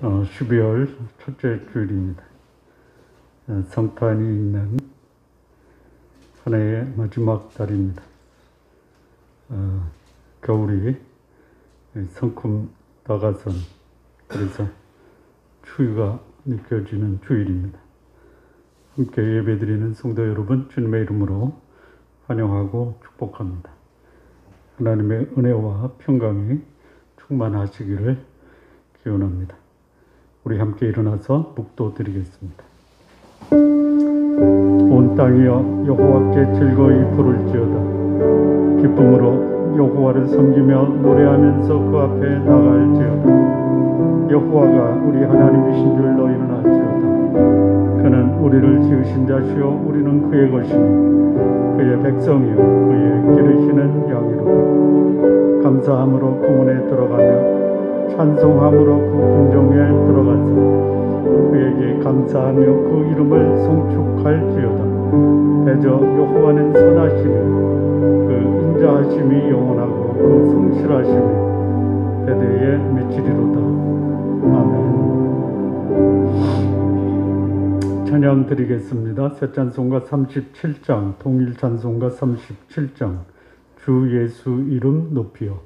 12월 첫째 주일입니다. 성탄이 있는 한 해의 마지막 달입니다. 겨울이 성큼 다가선, 그래서 추위가 느껴지는 주일입니다. 함께 예배드리는 성도 여러분, 주님의 이름으로 환영하고 축복합니다. 하나님의 은혜와 평강이 충만하시기를 기원합니다. 우리 함께 일어나서 묵도드리겠습니다. 온 땅이여 여호와께 즐거이 부를지어다. 기쁨으로 여호와를 섬기며 노래하면서 그 앞에 나갈지어다. 여호와가 우리 하나님이신 줄 너희는 알지어다. 그는 우리를 지으신 자시요 우리는 그의 것이니 그의 백성이요 그의 기르시는 양이로다. 감사함으로 그 문에 들어가며 찬송함으로 그 궁정에 들어가서 그에게 감사하며 그 이름을 송축할지어다. 대저 여호와는 선하시니 그 인자하심이 영원하고 그 성실하심이 대대에 미치리로다. 아멘. 찬양 드리겠습니다. 새 찬송가 37장, 동일 찬송가 37장, 주 예수 이름 높이요.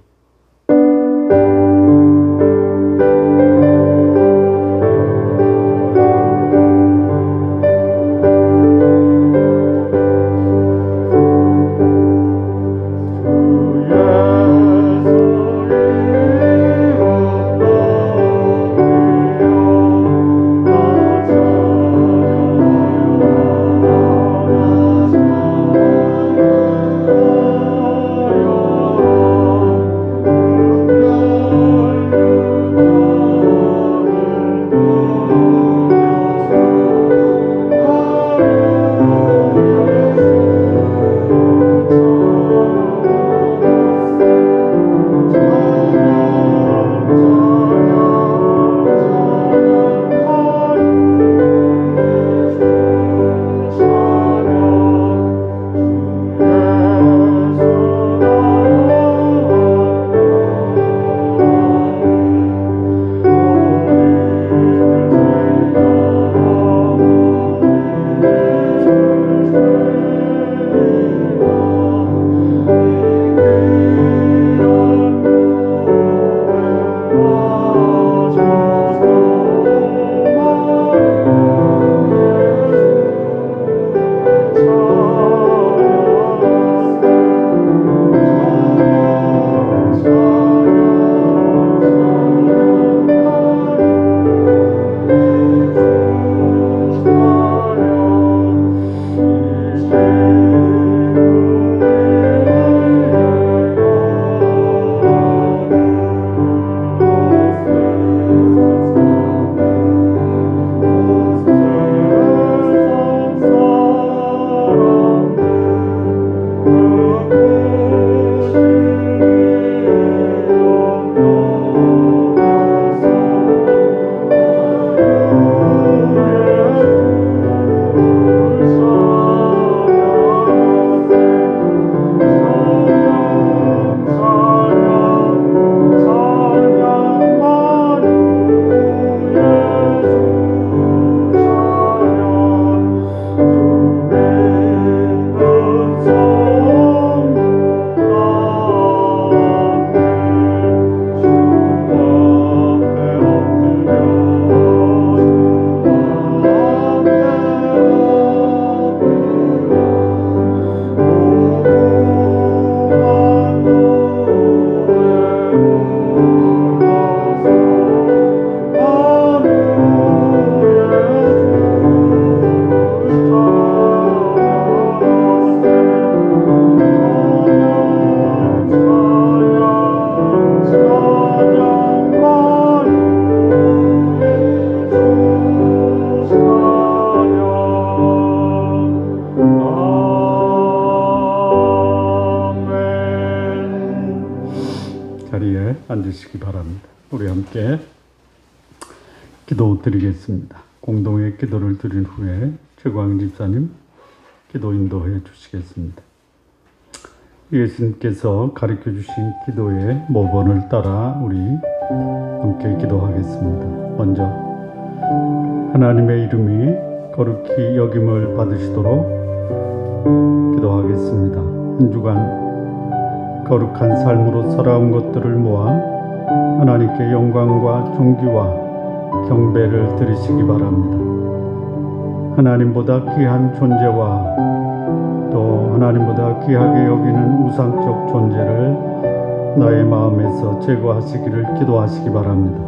앉으시기 바랍니다. 우리 함께 기도 드리겠습니다. 공동의 기도를 드린 후에 최광희 집사님 기도 인도해 주시겠습니다. 예수님께서 가르쳐 주신 기도의 모본을 따라 우리 함께 함께 기도하겠습니다. 먼저 하나님의 이름이 거룩히 여김을 받으시도록 기도하겠습니다. 한 주간 거룩한 삶으로 살아온 것들을 모아 하나님께 영광과 존귀와 경배를 드리시기 바랍니다. 하나님보다 귀한 존재와 또 하나님보다 귀하게 여기는 우상적 존재를 나의 마음에서 제거하시기를 기도하시기 바랍니다.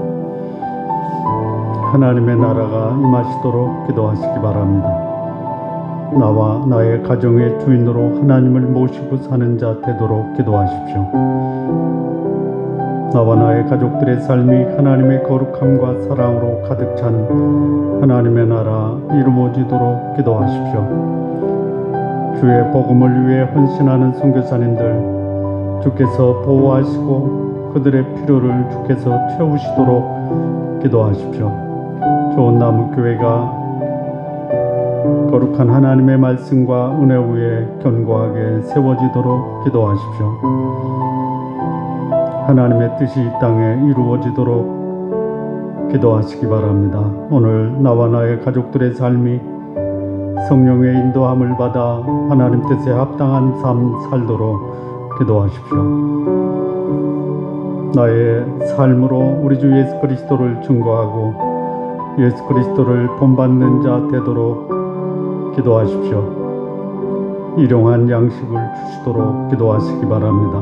하나님의 나라가 임하시도록 기도하시기 바랍니다. 나와 나의 가정의 주인으로 하나님을 모시고 사는 자 되도록 기도하십시오. 나와 나의 가족들의 삶이 하나님의 거룩함과 사랑으로 가득 찬 하나님의 나라 이루어지도록 기도하십시오. 주의 복음을 위해 헌신하는 선교사님들 주께서 보호하시고 그들의 필요를 주께서 채우시도록 기도하십시오. 좋은 나무 교회가 거룩한 하나님의 말씀과 은혜 위에 견고하게 세워지도록 기도하십시오. 하나님의 뜻이 이 땅에 이루어지도록 기도하시기 바랍니다. 오늘 나와 나의 가족들의 삶이 성령의 인도함을 받아 하나님 뜻에 합당한 삶 살도록 기도하십시오. 나의 삶으로 우리 주 예수 그리스도를 증거하고 예수 그리스도를 본받는 자 되도록 기도하십시오. 일용한 양식을 주시도록 기도하시기 바랍니다.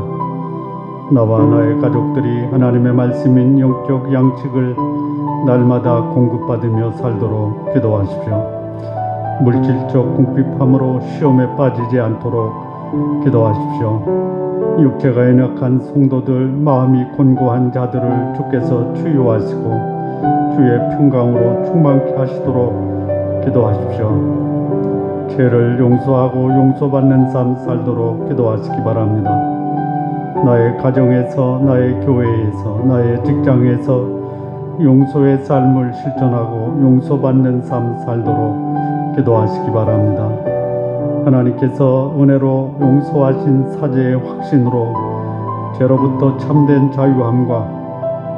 나와 나의 가족들이 하나님의 말씀인 영적 양식을 날마다 공급받으며 살도록 기도하십시오. 물질적 궁핍함으로 시험에 빠지지 않도록 기도하십시오. 육체가 연약한 성도들, 마음이 곤고한 자들을 주께서 치유하시고 주의 평강으로 충만케 하시도록 기도하십시오. 죄를 용서하고 용서받는 삶 살도록 기도하시기 바랍니다. 나의 가정에서, 나의 교회에서, 나의 직장에서 용서의 삶을 실천하고 용서받는 삶 살도록 기도하시기 바랍니다. 하나님께서 은혜로 용서하신 사죄의 확신으로 죄로부터 참된 자유함과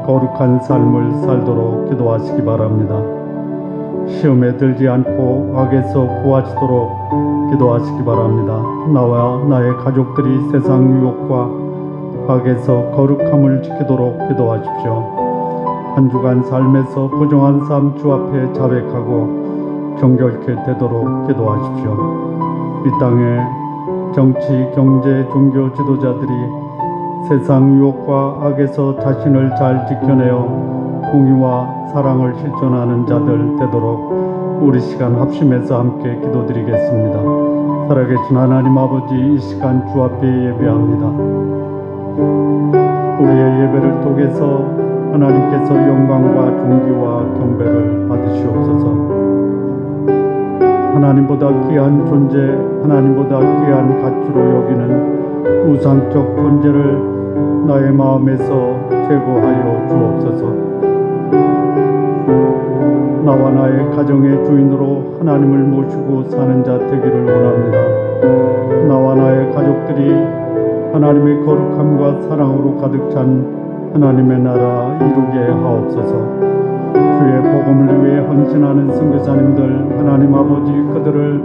거룩한 삶을 살도록 기도하시기 바랍니다. 시험에 들지 않고 악에서 구하시도록 기도하시기 바랍니다. 나와 나의 가족들이 세상 유혹과 악에서 거룩함을 지키도록 기도하십시오. 한 주간 삶에서 부정한 삶 주 앞에 자백하고 정결케 되도록 기도하십시오. 이 땅의 정치, 경제, 종교 지도자들이 세상 유혹과 악에서 자신을 잘 지켜내어 공의와 사랑을 실천하는 자들 되도록 우리 시간 합심해서 함께 기도드리겠습니다. 살아계신 하나님 아버지, 이 시간 주 앞에 예배합니다. 우리의 예배를 통해서 하나님께서 영광과 존귀와 경배를 받으시옵소서. 하나님보다 귀한 존재, 하나님보다 귀한 가치로 여기는 우상적 존재를 나의 마음에서 제거하여 주옵소서. 나와 나의 가정의 주인으로 하나님을 모시고 사는 자 되기를 원합니다. 나와 나의 가족들이 하나님의 거룩함과 사랑으로 가득 찬 하나님의 나라 이루게 하옵소서. 주의 복음을 위해 헌신하는 선교사님들, 하나님 아버지 그들을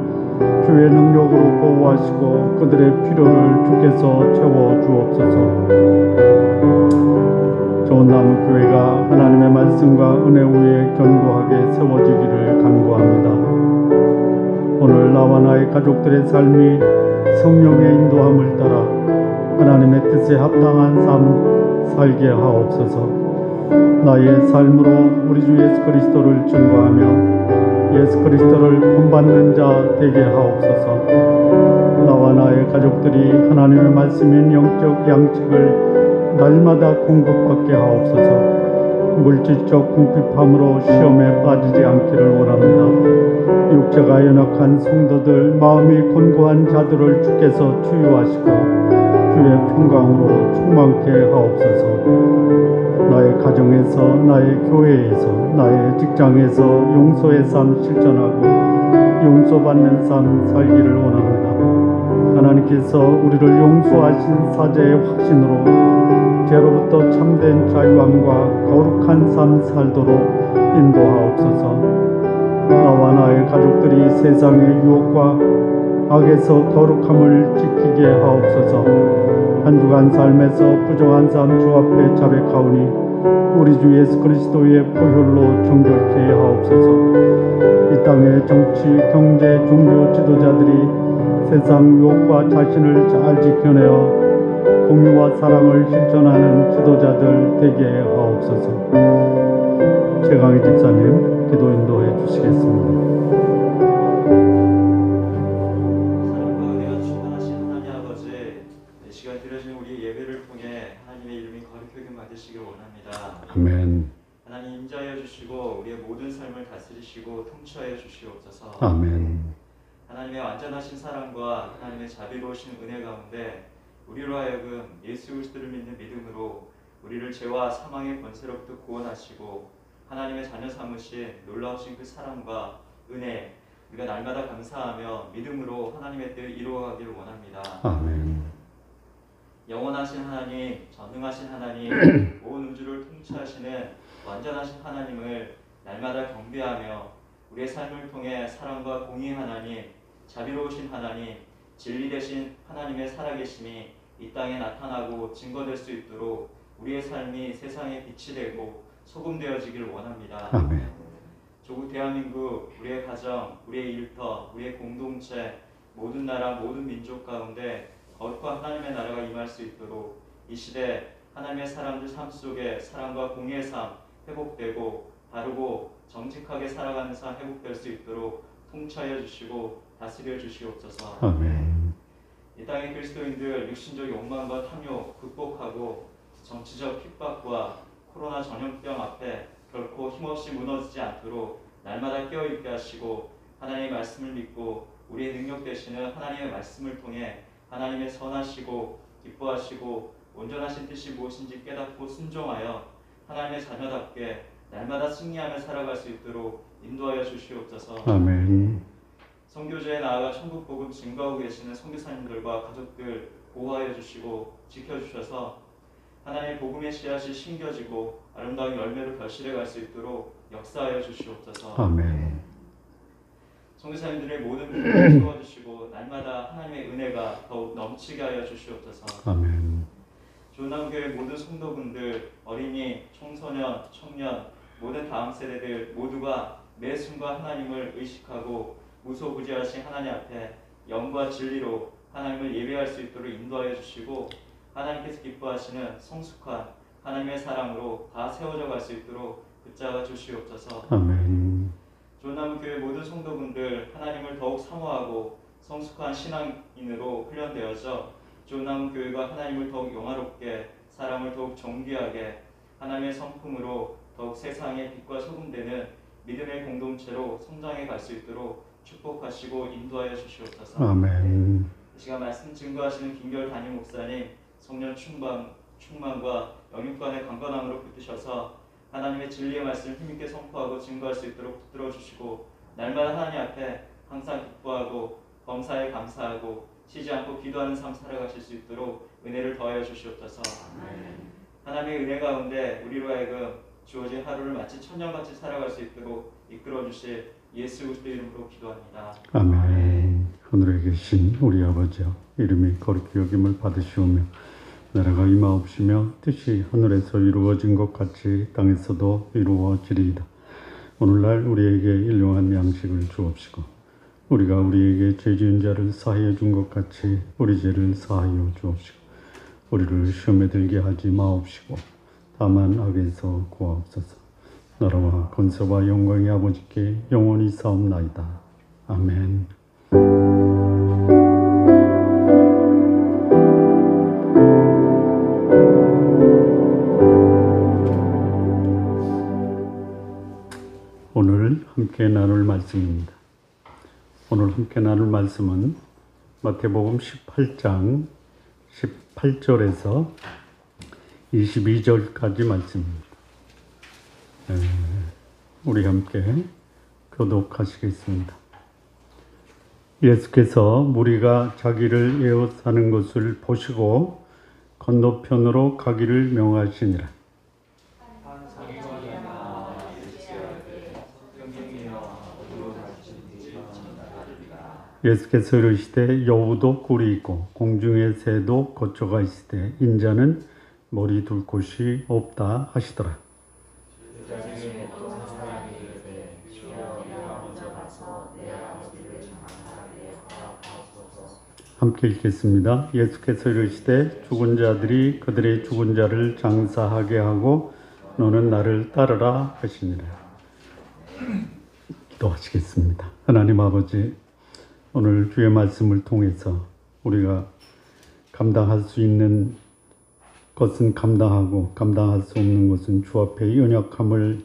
주의 능력으로 보호하시고 그들의 필요를 주께서 채워 주옵소서. 좋은 나무 교회가 하나님의 말씀과 은혜 위에 견고하게 세워지기를 간구합니다. 오늘 나와 나의 가족들의 삶이 성령의 인도함을 따라 하나님의 뜻에 합당한 삶 살게 하옵소서. 나의 삶으로 우리 주 예수 그리스도를 증거하며 예수 그리스도를 본받는 자 되게 하옵소서. 나와 나의 가족들이 하나님의 말씀인 영적 양식을 날마다 공급받게 하옵소서. 물질적 궁핍함으로 시험에 빠지지 않기를 원합니다. 육체가 연약한 성도들, 마음이 곤고한 자들을 주께서 치유하시고 주의 평강으로 충만케 하옵소서. 나의 가정에서, 나의 교회에서, 나의 직장에서 용서의 삶 실천하고 용서받는 삶 살기를 원합니다. 하나님께서 우리를 용서하신 사죄의 확신으로 죄로부터 참된 자유함과 거룩한 삶 살도록 인도하옵소서. 나와 나의 가족들이 세상의 유혹과 악에서 거룩함을 지키게 하옵소서. 한 주간 삶에서 부정한 삶 주 앞에 자백하오니 우리 주 예수 그리스도의 보혈로 정결케 하옵소서. 이 땅의 정치, 경제, 종교 지도자들이 세상 유혹과 자신을 잘 지켜내어 공유와 사랑을 실천하는 지도자들 되게 하옵소서. 최강희 집사님 기도 인도해 주시겠습니다. 사랑과 은혜가 충만하신 하나님 아버지, 이 시간 드려진 우리 예배를 통해 하나님의 이름이 거룩하게 받으시길 원합니다. 아멘. 하나님 임자하여 주시고 우리의 모든 삶을 다스리시고 통치하여 주시옵소서. 아멘. 하나님의 완전하신 사랑과 하나님의 자비로우신 은혜 가운데 우리로 하여금 예수 그리스도를 믿는 믿음으로 우리를 죄와 사망의 권세로부터 구원하시고 하나님의 자녀 삼으신 놀라우신 그 사랑과 은혜, 우리가 날마다 감사하며 믿음으로 하나님의 뜻을 이루어가기를 원합니다. 아멘. 영원하신 하나님, 전능하신 하나님, 온 우주를 통치하시는 완전하신 하나님을 날마다 경배하며 우리의 삶을 통해 사랑과 공의 하나님, 자비로우신 하나님, 진리 되신 하나님의 살아계심이 이 땅에 나타나고 증거될 수 있도록 우리의 삶이 세상에 빛이 되고 소금 되어지기를 원합니다. 아멘. 조국 대한민국, 우리의 가정, 우리의 일터, 우리의 공동체, 모든 나라, 모든 민족 가운데 거룩한 하나님의 나라가 임할 수 있도록 이 시대 하나님의 사람들 삶 속에 사랑과 공의의 삶 회복되고 바르고 정직하게 살아가는 삶 회복될 수 있도록 통치하여 주시고 다스려 주시옵소서. 아멘. 이 땅의 그리스도인들 육신적 욕망과 탐욕 극복하고 정치적 핍박과 코로나 전염병 앞에 결코 힘없이 무너지지 않도록 날마다 깨어있게 하시고 하나님의 말씀을 믿고 우리의 능력 되시는 하나님의 말씀을 통해 하나님의 선하시고 기뻐하시고 온전하신 뜻이 무엇인지 깨닫고 순종하여 하나님의 자녀답게 날마다 승리하며 살아갈 수 있도록 인도하여 주시옵소서. 아멘. 선교제에 나아가 천국 복음 증거하고 계시는 선교사님들과 가족들 보호하여 주시고 지켜주셔서 하나님의 복음의 씨앗이 심겨지고 아름다운 열매로 결실해 갈 수 있도록 역사하여 주시옵소서. 아멘. 선교사님들의 모든 필요를 채워주시고 날마다 하나님의 은혜가 더욱 넘치게 하여 주시옵소서. 아멘. 조남교회 모든 성도분들, 어린이, 청소년, 청년, 모든 다음 세대들 모두가 매 순간 하나님을 의식하고 무소부지하신 하나님 앞에 영과 진리로 하나님을 예배할 수 있도록 인도하여 주시고 하나님께서 기뻐하시는 성숙한 하나님의 사랑으로 다 세워져 갈 수 있도록 붙잡아 주시옵소서. 아멘. 조남교회 모든 성도분들 하나님을 더욱 사모하고 성숙한 신앙인으로 훈련되어져 조남교회가 하나님을 더욱 영화롭게 사람을 더욱 정귀하게 하나님의 성품으로 더욱 세상의 빛과 소금 되는 믿음의 공동체로 성장해 갈 수 있도록 축복하시고 인도하여 주시옵소서. 아멘. 이 시간 말씀 증거하시는 김결 담임 목사님 성령 충만과 영육간의 강건함으로 붙드셔서 하나님의 진리의 말씀을 힘있게 선포하고 증거할 수 있도록 붙들어 주시고 날마다 하나님 앞에 항상 기뻐하고 범사에 감사하고 쉬지 않고 기도하는 삶 살아가실 수 있도록 은혜를 더하여 주시옵소서. 하나님의 은혜 가운데 우리로 하여금 주어진 하루를 마치 천년같이 살아갈 수 있도록 이끌어 주실 예수 그리스도 이름으로 기도합니다. 아멘. 하늘에 계신 우리 아버지여, 이름이 거룩히 여김을 받으시오며 나라가 임하옵시며 뜻이 하늘에서 이루어진 것 같이 땅에서도 이루어지리이다. 오늘날 우리에게 일용할 양식을 주옵시고 우리가 우리에게 죄 지은 자를 사하여 준 것 같이 우리 죄를 사하여 주옵시고 우리를 시험에 들게 하지 마옵시고 다만 악에서 구하옵소서. 나라와 권세와 영광이 아버지께 영원히 사옵나이다. 아멘. 오늘 함께 나눌 말씀입니다. 오늘 함께 나눌 말씀은 마태복음 18장 18절에서 22절까지 말씀입니다. 우리 함께 교독하시겠습니다. 예수께서 무리가 자기를 에워싸는 것을 보시고 건너편으로 가기를 명하시니라. 예수께서 이르시되 여우도 꿀이 있고 공중의 새도 거처가 있으되 인자는 머리 둘 곳이 없다 하시더라. 함께 읽겠습니다. 예수께서 이르시되 죽은 자들이 그들의 죽은 자를 장사하게 하고 너는 나를 따르라 하시니라. 기도하시겠습니다. 하나님 아버지, 오늘 주의 말씀을 통해서 우리가 감당할 수 있는 것은 감당하고 감당할 수 없는 것은 주 앞에 연약함을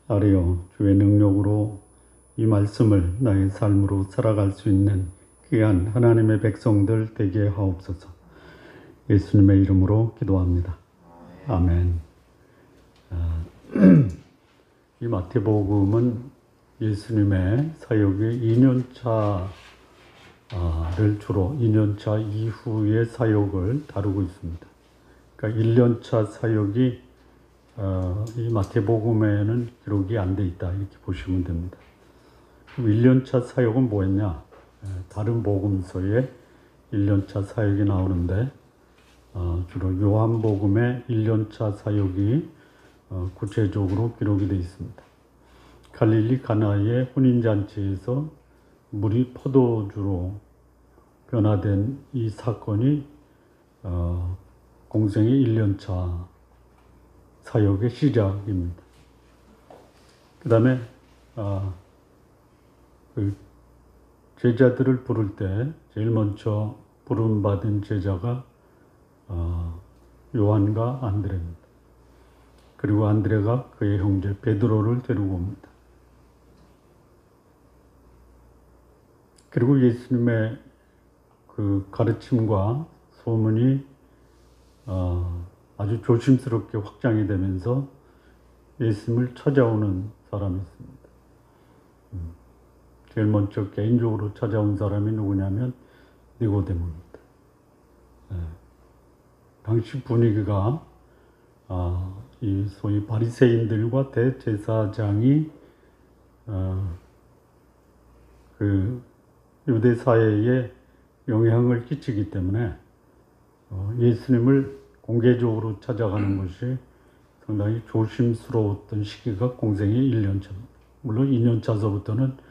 아뢰어 주의 능력으로 이 말씀을 나의 삶으로 살아갈 수 있는 귀한 하나님의 백성들 되게 하옵소서. 예수님의 이름으로 기도합니다. 아멘. 이 마태복음은 예수님의 사역의 2년차를 주로 2년차 이후의 사역을 다루고 있습니다. 그러니까 1년차 사역이 이 마태복음에는 기록이 안 돼 있다 이렇게 보시면 됩니다. 그럼 1년차 사역은 뭐였냐? 다른 복음서에 1년차 사역이 나오는데 주로 요한복음의 1년차 사역이 구체적으로 기록이 되어 있습니다. 갈릴리 가나의 혼인잔치에서 물이 포도주로 변화된 이 사건이 공생의 1년차 사역의 시작입니다. 그 다음에 제자들을 부를 때 제일 먼저 부름받은 제자가 요한과 안드레입니다. 그리고 안드레가 그의 형제 베드로를 데리고 옵니다. 그리고 예수님의 그 가르침과 소문이 아주 조심스럽게 확장이 되면서 예수님을 찾아오는 사람이 있습니다. 제일 먼저 개인적으로 찾아온 사람이 누구냐면 니고데모입니다. 당시 분위기가 이 소위 바리새인들과 대제사장이 그 유대 사회에 영향을 끼치기 때문에 예수님을 공개적으로 찾아가는 것이 상당히 조심스러웠던 시기가 공생의 1년차입니다. 물론 2년차서부터는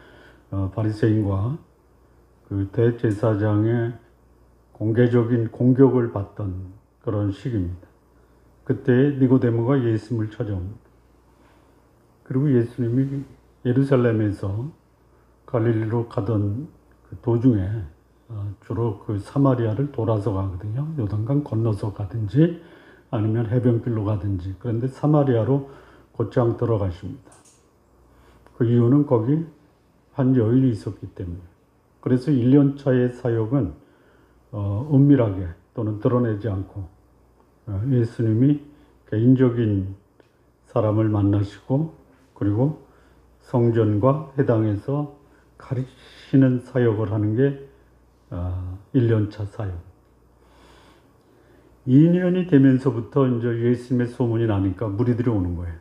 바리새인과 그 대제사장의 공개적인 공격을 받던 그런 시기입니다. 그때 니고데모가 예수님을 찾아옵니다. 그리고 예수님이 예루살렘에서 갈릴리로 가던 그 도중에 주로 그 사마리아를 돌아서 가거든요. 요단강 건너서 가든지 아니면 해변길로 가든지. 그런데 사마리아로 곧장 들어가십니다. 그 이유는 거기 한 여인이 있었기 때문에. 그래서 1년차의 사역은 은밀하게 또는 드러내지 않고 예수님이 개인적인 사람을 만나시고 그리고 성전과 회당에서 가르치시는 사역을 하는 게 1년차 사역. 2년이 되면서부터 이제 예수님의 소문이 나니까 무리들이 오는 거예요.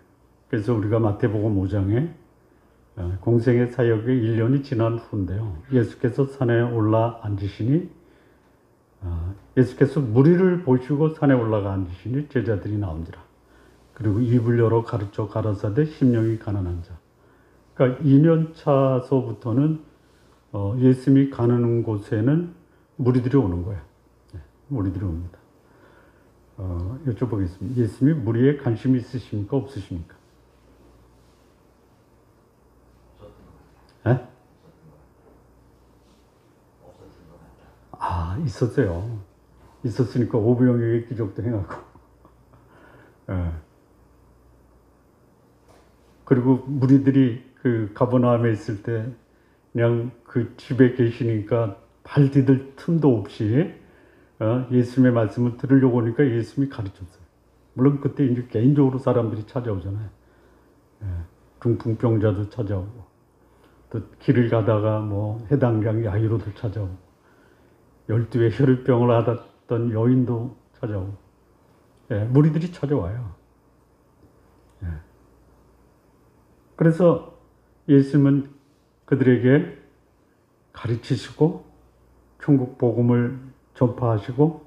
그래서 우리가 마태복음 5장에 공생의 사역의 1년이 지난 후인데요. 예수께서 산에 올라 앉으시니 예수께서 무리를 보시고 산에 올라가 앉으시니 제자들이 나온지라. 그리고 입을 열어 가르쳐 가라사대 심령이 가난한 자. 그러니까 2년차서부터는 예수님이 가는 곳에는 무리들이 오는 거예요. 무리들이 옵니다. 여쭤보겠습니다. 예수님이 무리에 관심이 있으십니까? 없으십니까? 네? 있었어요. 있었으니까 오병이어의 기적도 행하고. 그리고 무리들이 그 가버나움에 있을 때 그냥 그 집에 계시니까 발 디딜 틈도 없이 예수님의 말씀을 들으려고 하니까 예수님이 가르쳤어요. 물론 그때 이제 개인적으로 사람들이 찾아오잖아요. 중풍병자도 찾아오고 또 길을 가다가 뭐 해당강 야이로도 찾아오고 12의 혈유병을 앓았던 여인도 찾아오고 무리들이 찾아와요. 예. 그래서 예수님은 그들에게 가르치시고 천국 복음을 전파하시고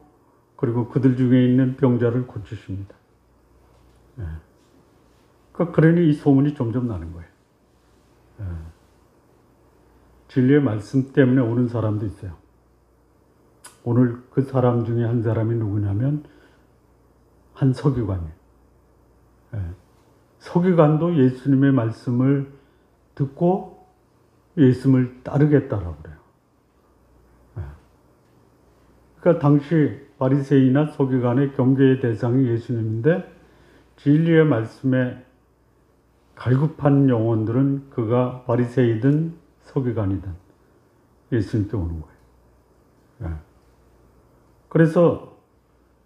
그리고 그들 중에 있는 병자를 고치십니다. 예. 그러니 이 소문이 점점 나는 거예요. 예. 진리의 말씀 때문에 오는 사람도 있어요. 오늘 그 사람 중에 한 사람이 누구냐면 한 서기관이에요. 예. 서기관도 예수님의 말씀을 듣고 예수님을 따르겠다라고 그래요. 예. 그러니까 당시 바리새인이나 서기관의 경계의 대상이 예수님인데 진리의 말씀에 갈급한 영혼들은 그가 바리새이든 서기관이든 예수님께 오는 거예요. 예. 그래서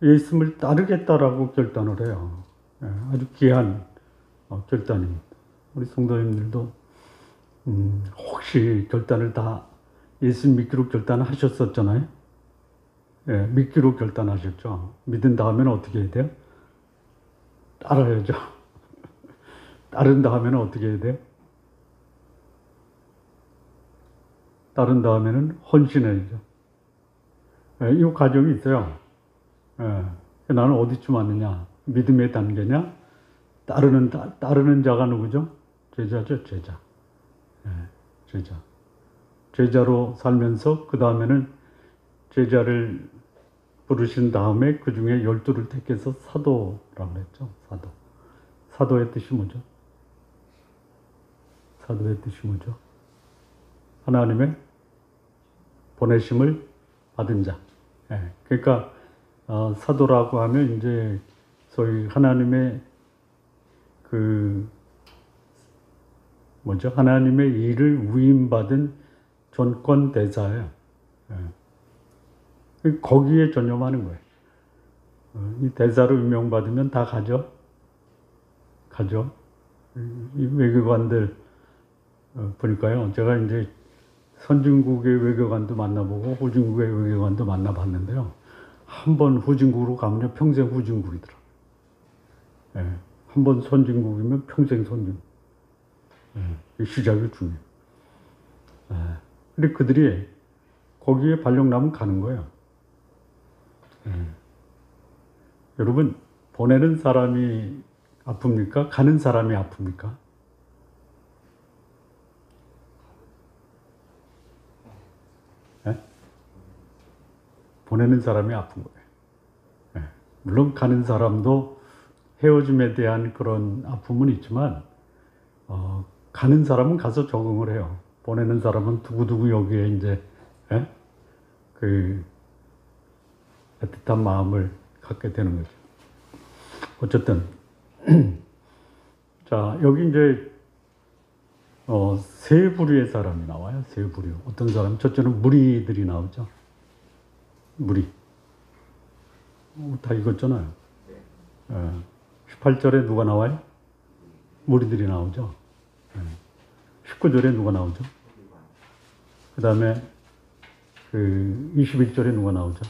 예수님을 따르겠다라고 결단을 해요. 예. 아주 귀한 결단입니다. 우리 성도님들도 혹시 결단을 다 예수님 믿기로 결단하셨었잖아요. 예, 믿기로 결단하셨죠. 믿은 다음에는 어떻게 해야 돼요? 따라야죠. 따른 다음에는 어떻게 해야 돼요? 따른 다음에는 헌신해야죠. 예, 이 과정이 있어요. 예, 나는 어디쯤 왔느냐? 믿음의 단계냐? 따르는 자가 누구죠? 제자죠, 제자. 예, 제자. 제자로 살면서 그 다음에는 제자를 부르신 다음에 그 중에 12를 택해서 사도라고 했죠. 사도. 사도의 뜻이 뭐죠? 사도의 뜻이 뭐죠? 하나님의 보내심을 받은 자. 예, 그러니까 사도라고 하면 이제 소위 하나님의 하나님의 일을 위임받은 전권 대사예요. 예. 거기에 전념하는 거예요. 이 대사로 임명받으면 다 가죠. 이 외교관들 보니까요. 제가 이제 선진국의 외교관도 만나보고 후진국의 외교관도 만나봤는데요. 한 번 후진국으로 가면요. 평생 후진국이더라고요. 예. 한 번 선진국이면 평생 선진국. 예. 시작이 중요해요. 예. 근데 그들이 거기에 발령나면 가는 거예요. 여러분, 보내는 사람이 아픕니까? 가는 사람이 아픕니까? 예? 보내는 사람이 아픈 거예요. 예. 물론 가는 사람도 헤어짐에 대한 그런 아픔은 있지만 가는 사람은 가서 적응을 해요. 보내는 사람은 두고두고 여기에 이제 그 애틋한 마음을 갖게 되는 거죠. 어쨌든 자, 여기 이제 세 부류의 사람이 나와요. 세 부류. 어떤 사람? 첫째는 무리들이 나오죠. 무리. 다 읽었잖아요. 18절에 누가 나와요? 무리들이 나오죠. 19절에 누가 나오죠? 그 다음에 21절에 누가 나오죠?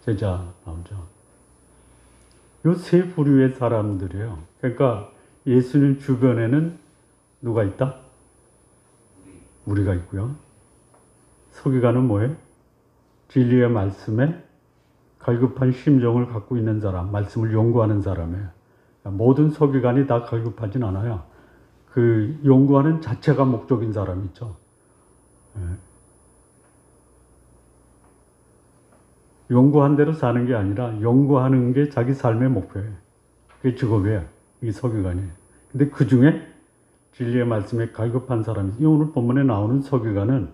제자 나오죠. 요 세 부류의 사람들이에요. 그러니까 예수님 주변에는 누가 있다? 무리가 있고요. 서기관은 뭐예요? 진리의 말씀에 갈급한 심정을 갖고 있는 사람, 말씀을 연구하는 사람이에요. 모든 서기관이 다 갈급하진 않아요. 그 연구하는 자체가 목적인 사람 있죠. 연구한 대로 사는 게 아니라 연구하는 게 자기 삶의 목표예요. 그게 직업이에요. 이 서기관이. 근데 그 중에 진리의 말씀에 갈급한 사람이, 이 오늘 본문에 나오는 서기관은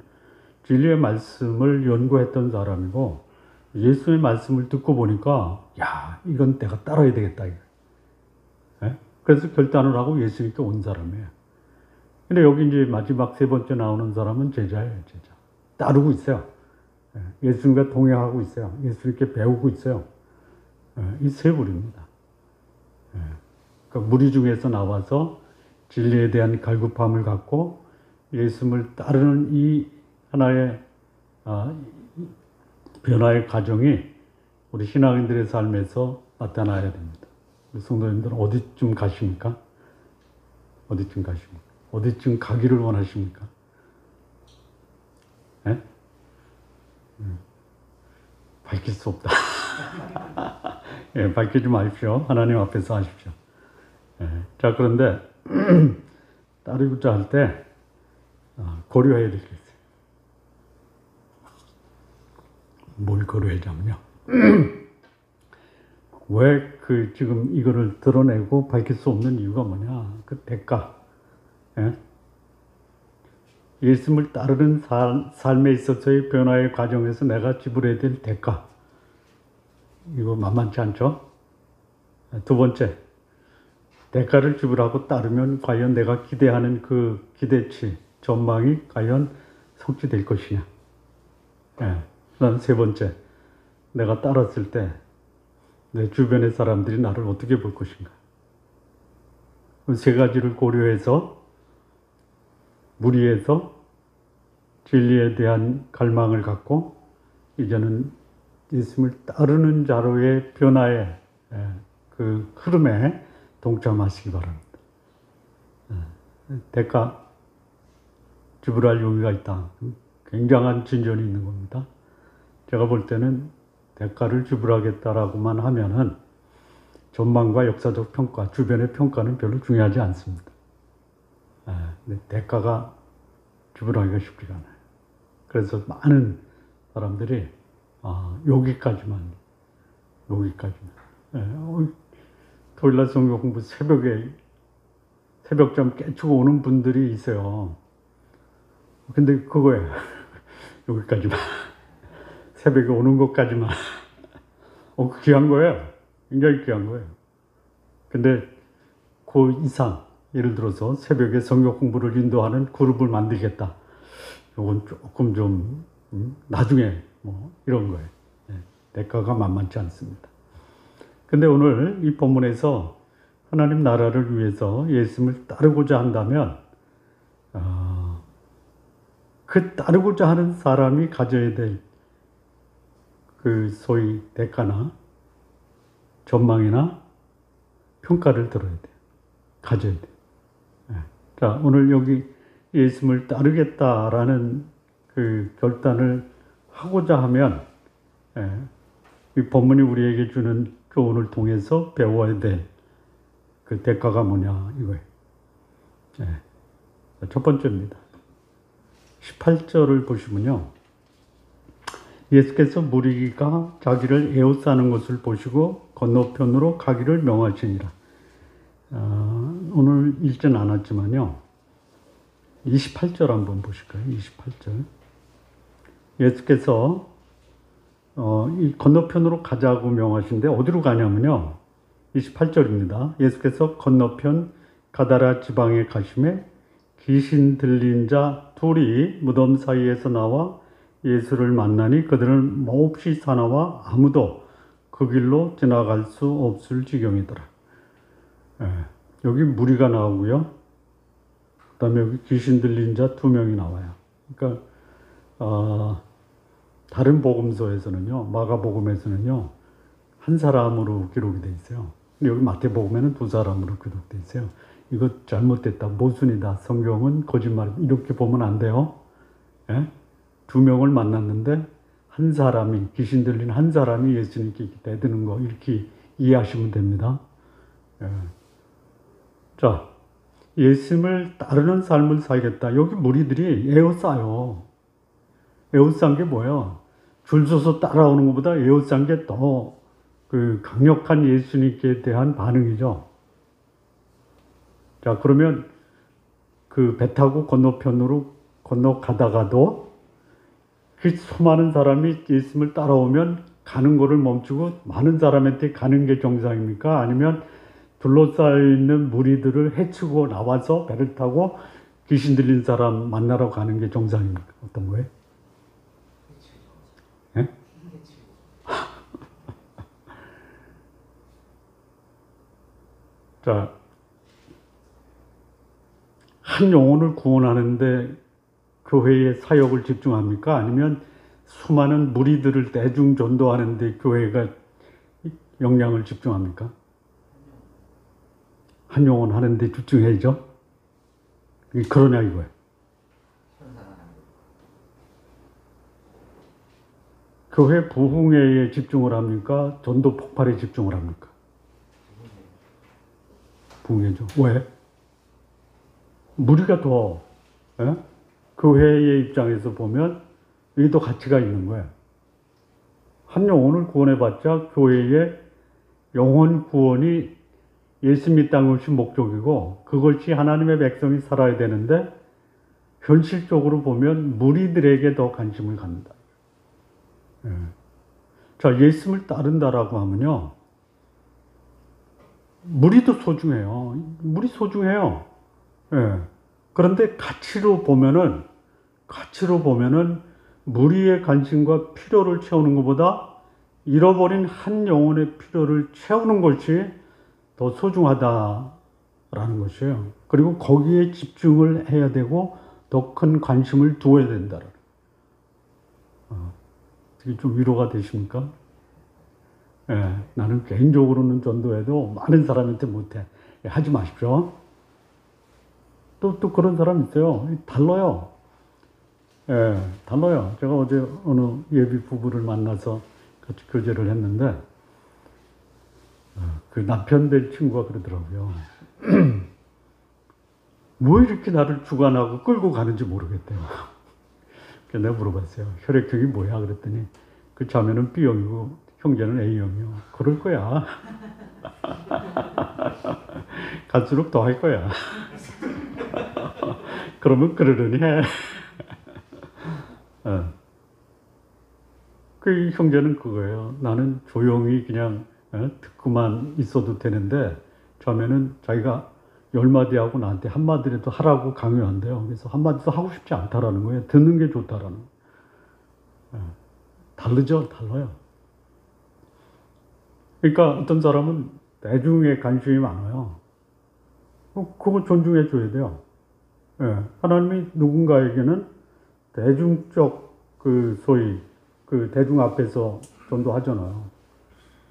진리의 말씀을 연구했던 사람이고 예수의 말씀을 듣고 보니까 야, 이건 내가 따라야 되겠다. 그래서 결단을 하고 예수님께 온 사람이에요. 근데 여기 이제 마지막 세 번째 나오는 사람은 제자예요, 제자. 따르고 있어요. 예수님과 동행하고 있어요. 예수님께 배우고 있어요. 이 세 부류입니다. 그러니까 무리 중에서 나와서 진리에 대한 갈급함을 갖고 예수님을 따르는 이 하나의 변화의 과정이 우리 신앙인들의 삶에서 나타나야 됩니다. 우리 성도님들은 어디쯤 가십니까? 어디쯤 가십니까? 어디쯤 가기를 원하십니까? 예? 밝힐 수 없다. 예, 밝히지 마십시오. 하나님 앞에서 하십시오. 예, 자, 그런데 따르고자 할 때 고려해야 될 게 있어요. 뭘 고려하자면요. 왜 지금 이거를 드러내고 밝힐 수 없는 이유가 뭐냐? 그 대가. 예? 예수님을 따르는 삶에 있어서의 변화의 과정에서 내가 지불해야 될 대가. 이거 만만치 않죠? 두 번째, 대가를 지불하고 따르면 과연 내가 기대하는 그 기대치, 전망이 과연 성취될 것이냐. 예. 그다음 세 번째, 내가 따랐을 때 내 주변의 사람들이 나를 어떻게 볼 것인가. 그 세 가지를 고려해서 무리해서 진리에 대한 갈망을 갖고 이제는 예수님을 따르는 자로의 변화의 그 흐름에 동참하시기 바랍니다. 대가 지불할 용의가 있다. 굉장한 진전이 있는 겁니다. 제가 볼 때는 대가를 지불하겠다라고만 하면은 전망과 역사적 평가, 주변의 평가는 별로 중요하지 않습니다. 근데 대가가 지불하기가 쉽지가 않아요. 그래서 많은 사람들이 여기까지만. 토요일날 성경 공부 새벽잠 깨치고 오는 분들이 있어요. 근데 그거예요. 여기까지만. 새벽에 오는 것까지만. 귀한 거예요. 굉장히 귀한 거예요. 근데 그 이상, 예를 들어서 새벽에 성경 공부를 인도하는 그룹을 만들겠다. 이건 조금 좀 나중에 이런 거예요. 대가가 만만치 않습니다. 근데 오늘 이 본문에서 하나님 나라를 위해서 예수님을 따르고자 한다면 그 따르고자 하는 사람이 가져야 될 그 소위 대가나 전망이나 평가를 들어야 돼요. 가져야 돼요. 자, 오늘 여기 예수님을 따르겠다라는 그 결단을 하고자 하면 이 본문이 우리에게 주는 교훈을 통해서 배워야 될 그 대가가 뭐냐 이거예요. 첫 번째입니다. 18절을 보시면요. 예수께서 무리가 자기를 에워싸는 것을 보시고 건너편으로 가기를 명하시니라. 오늘 읽진 않았지만요. 28절 한번 보실까요? 28절. 예수께서 이 건너편으로 가자고 명하신데 어디로 가냐면요. 28절입니다. 예수께서 건너편 가다라 지방에 가심에 귀신 들린 자 둘이 무덤 사이에서 나와 예수를 만나니 그들은 몹시 사나워 아무도 그 길로 지나갈 수 없을 지경이더라. 여기 무리가 나오고요. 그 다음에 여기 귀신 들린 자 2명이 나와요. 그러니까 다른 복음서에서는요, 마가복음에서는요, 한 사람으로 기록이 돼 있어요. 근데 여기 마태복음에는 2사람으로 기록돼 있어요. 이거 잘못됐다, 모순이다, 성경은 거짓말, 이렇게 보면 안 돼요. 2명을 만났는데 한 사람이, 귀신 들린 한 사람이 예수님께 대드는 거, 이렇게 이해하시면 됩니다. 자, 예수님을 따르는 삶을 살겠다. 여기 무리들이 에워싸요. 에워싼 게 뭐예요? 줄 서서 따라오는 것보다 에워싼 게 더 그 강력한 예수님께 대한 반응이죠. 자, 그러면 그 배 타고 건너편으로 건너가다가도 그 수많은 사람이 예수님을 따라오면 가는 거를 멈추고 많은 사람한테 가는 게 정상입니까? 아니면 둘러싸여 있는 무리들을 해치고 나와서 배를 타고 귀신 들린 사람 만나러 가는 게 정상입니까? 어떤 거예요? 예? 자, 한 영혼을 구원하는데 교회의 사역을 집중합니까? 아니면 수많은 무리들을 대중 전도하는데 교회가 역량을 집중합니까? 한 영혼 하는데 집중해야죠. 그러냐 이거예요. 교회 부흥회에 집중을 합니까? 전도 폭발에 집중을 합니까? 부흥회죠. 왜? 무리가 더, 예? 교회의 입장에서 보면 이게 더 가치가 있는 거예요. 한 영혼을 구원해봤자 교회의 영혼 구원이 예수 믿는 것이 목적이고 그것이 하나님의 백성이 살아야 되는데 현실적으로 보면 무리들에게 더 관심을 갖는다. 예. 자, 예수를 따른다라고 하면요. 무리도 소중해요. 무리 소중해요. 예. 그런데 가치로 보면은 무리의 관심과 필요를 채우는 것보다 잃어버린 한 영혼의 필요를 채우는 것이 더 소중하다라는 것이에요. 그리고 거기에 집중을 해야 되고 더 큰 관심을 두어야 된다라는. 이게 좀 위로가 되십니까? 예, 나는 개인적으로는 전도해도 많은 사람한테 못해. 예, 하지 마십시오. 또 그런 사람 있어요. 달라요. 예, 달라요. 제가 어제 어느 예비 부부를 만나서 같이 교제를 했는데, 그 남편 될 친구가 그러더라고요. 왜 이렇게 나를 주관하고 끌고 가는지 모르겠대요. 그래서 내가 물어봤어요. 혈액형이 뭐야? 그랬더니 그 자매는 B형이고 형제는 A형이요. 그럴 거야. 갈수록 더 할 거야. 그러면 그러려니 해. 그 형제는 그거예요. 나는 조용히 그냥 듣고만 있어도 되는데 자매는 자기가 10마디 하고 나한테 한마디라도 하라고 강요한대요. 그래서 한마디도 하고 싶지 않다라는 거예요. 듣는 게 좋다라는 거예요. 다르죠? 달라요. 그러니까 어떤 사람은 대중에 관심이 많아요. 그거 존중해 줘야 돼요. 예, 하나님이 누군가에게는 대중적 소위 대중 앞에서 전도하잖아요.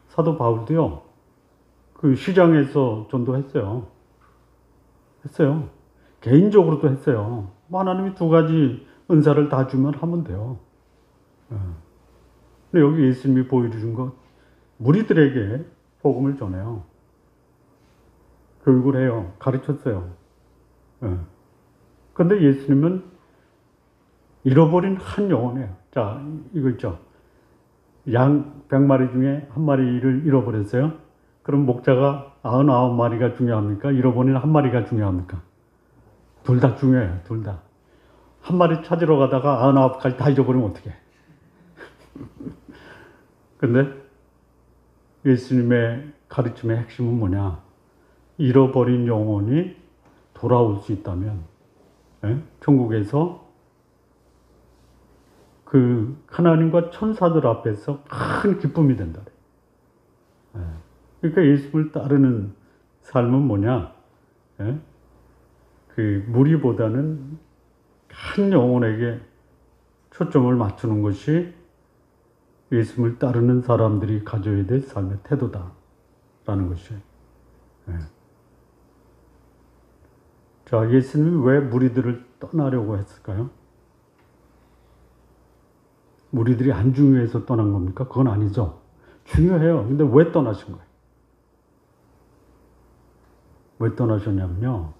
사도 바울도요. 그 시장에서 전도했어요. 개인적으로도 했어요. 하나님이 두 가지 은사를 다 주면 하면 돼요. 예. 근데 여기 예수님이 보여주신 것, 무리들에게 복음을 전해요. 교육을 해요. 가르쳤어요. 예. 근데 예수님은 잃어버린 한 영혼이에요. 자, 이거 있죠. 양 100마리 중에 한 마리를 잃어버렸어요. 그럼 목자가 99마리가 중요합니까? 잃어버린 한 마리가 중요합니까? 둘 다 중요해요. 둘 다. 한 마리 찾으러 가다가 99까지 다 잊어버리면 어떡해. 근데 예수님의 가르침의 핵심은 뭐냐? 잃어버린 영혼이 돌아올 수 있다면, 천국에서 그 하나님과 천사들 앞에서 큰 기쁨이 된다. 그러니까 예수를 따르는 삶은 뭐냐? 그 무리보다는 한 영혼에게 초점을 맞추는 것이 예수를 따르는 사람들이 가져야 될 삶의 태도다라는 것이에요. 자, 예수님이 왜 무리들을 떠나려고 했을까요? 무리들이 안 중요해서 떠난 겁니까? 그건 아니죠. 중요해요. 근데 왜 떠나신 거예요? 왜 떠나셨냐면요.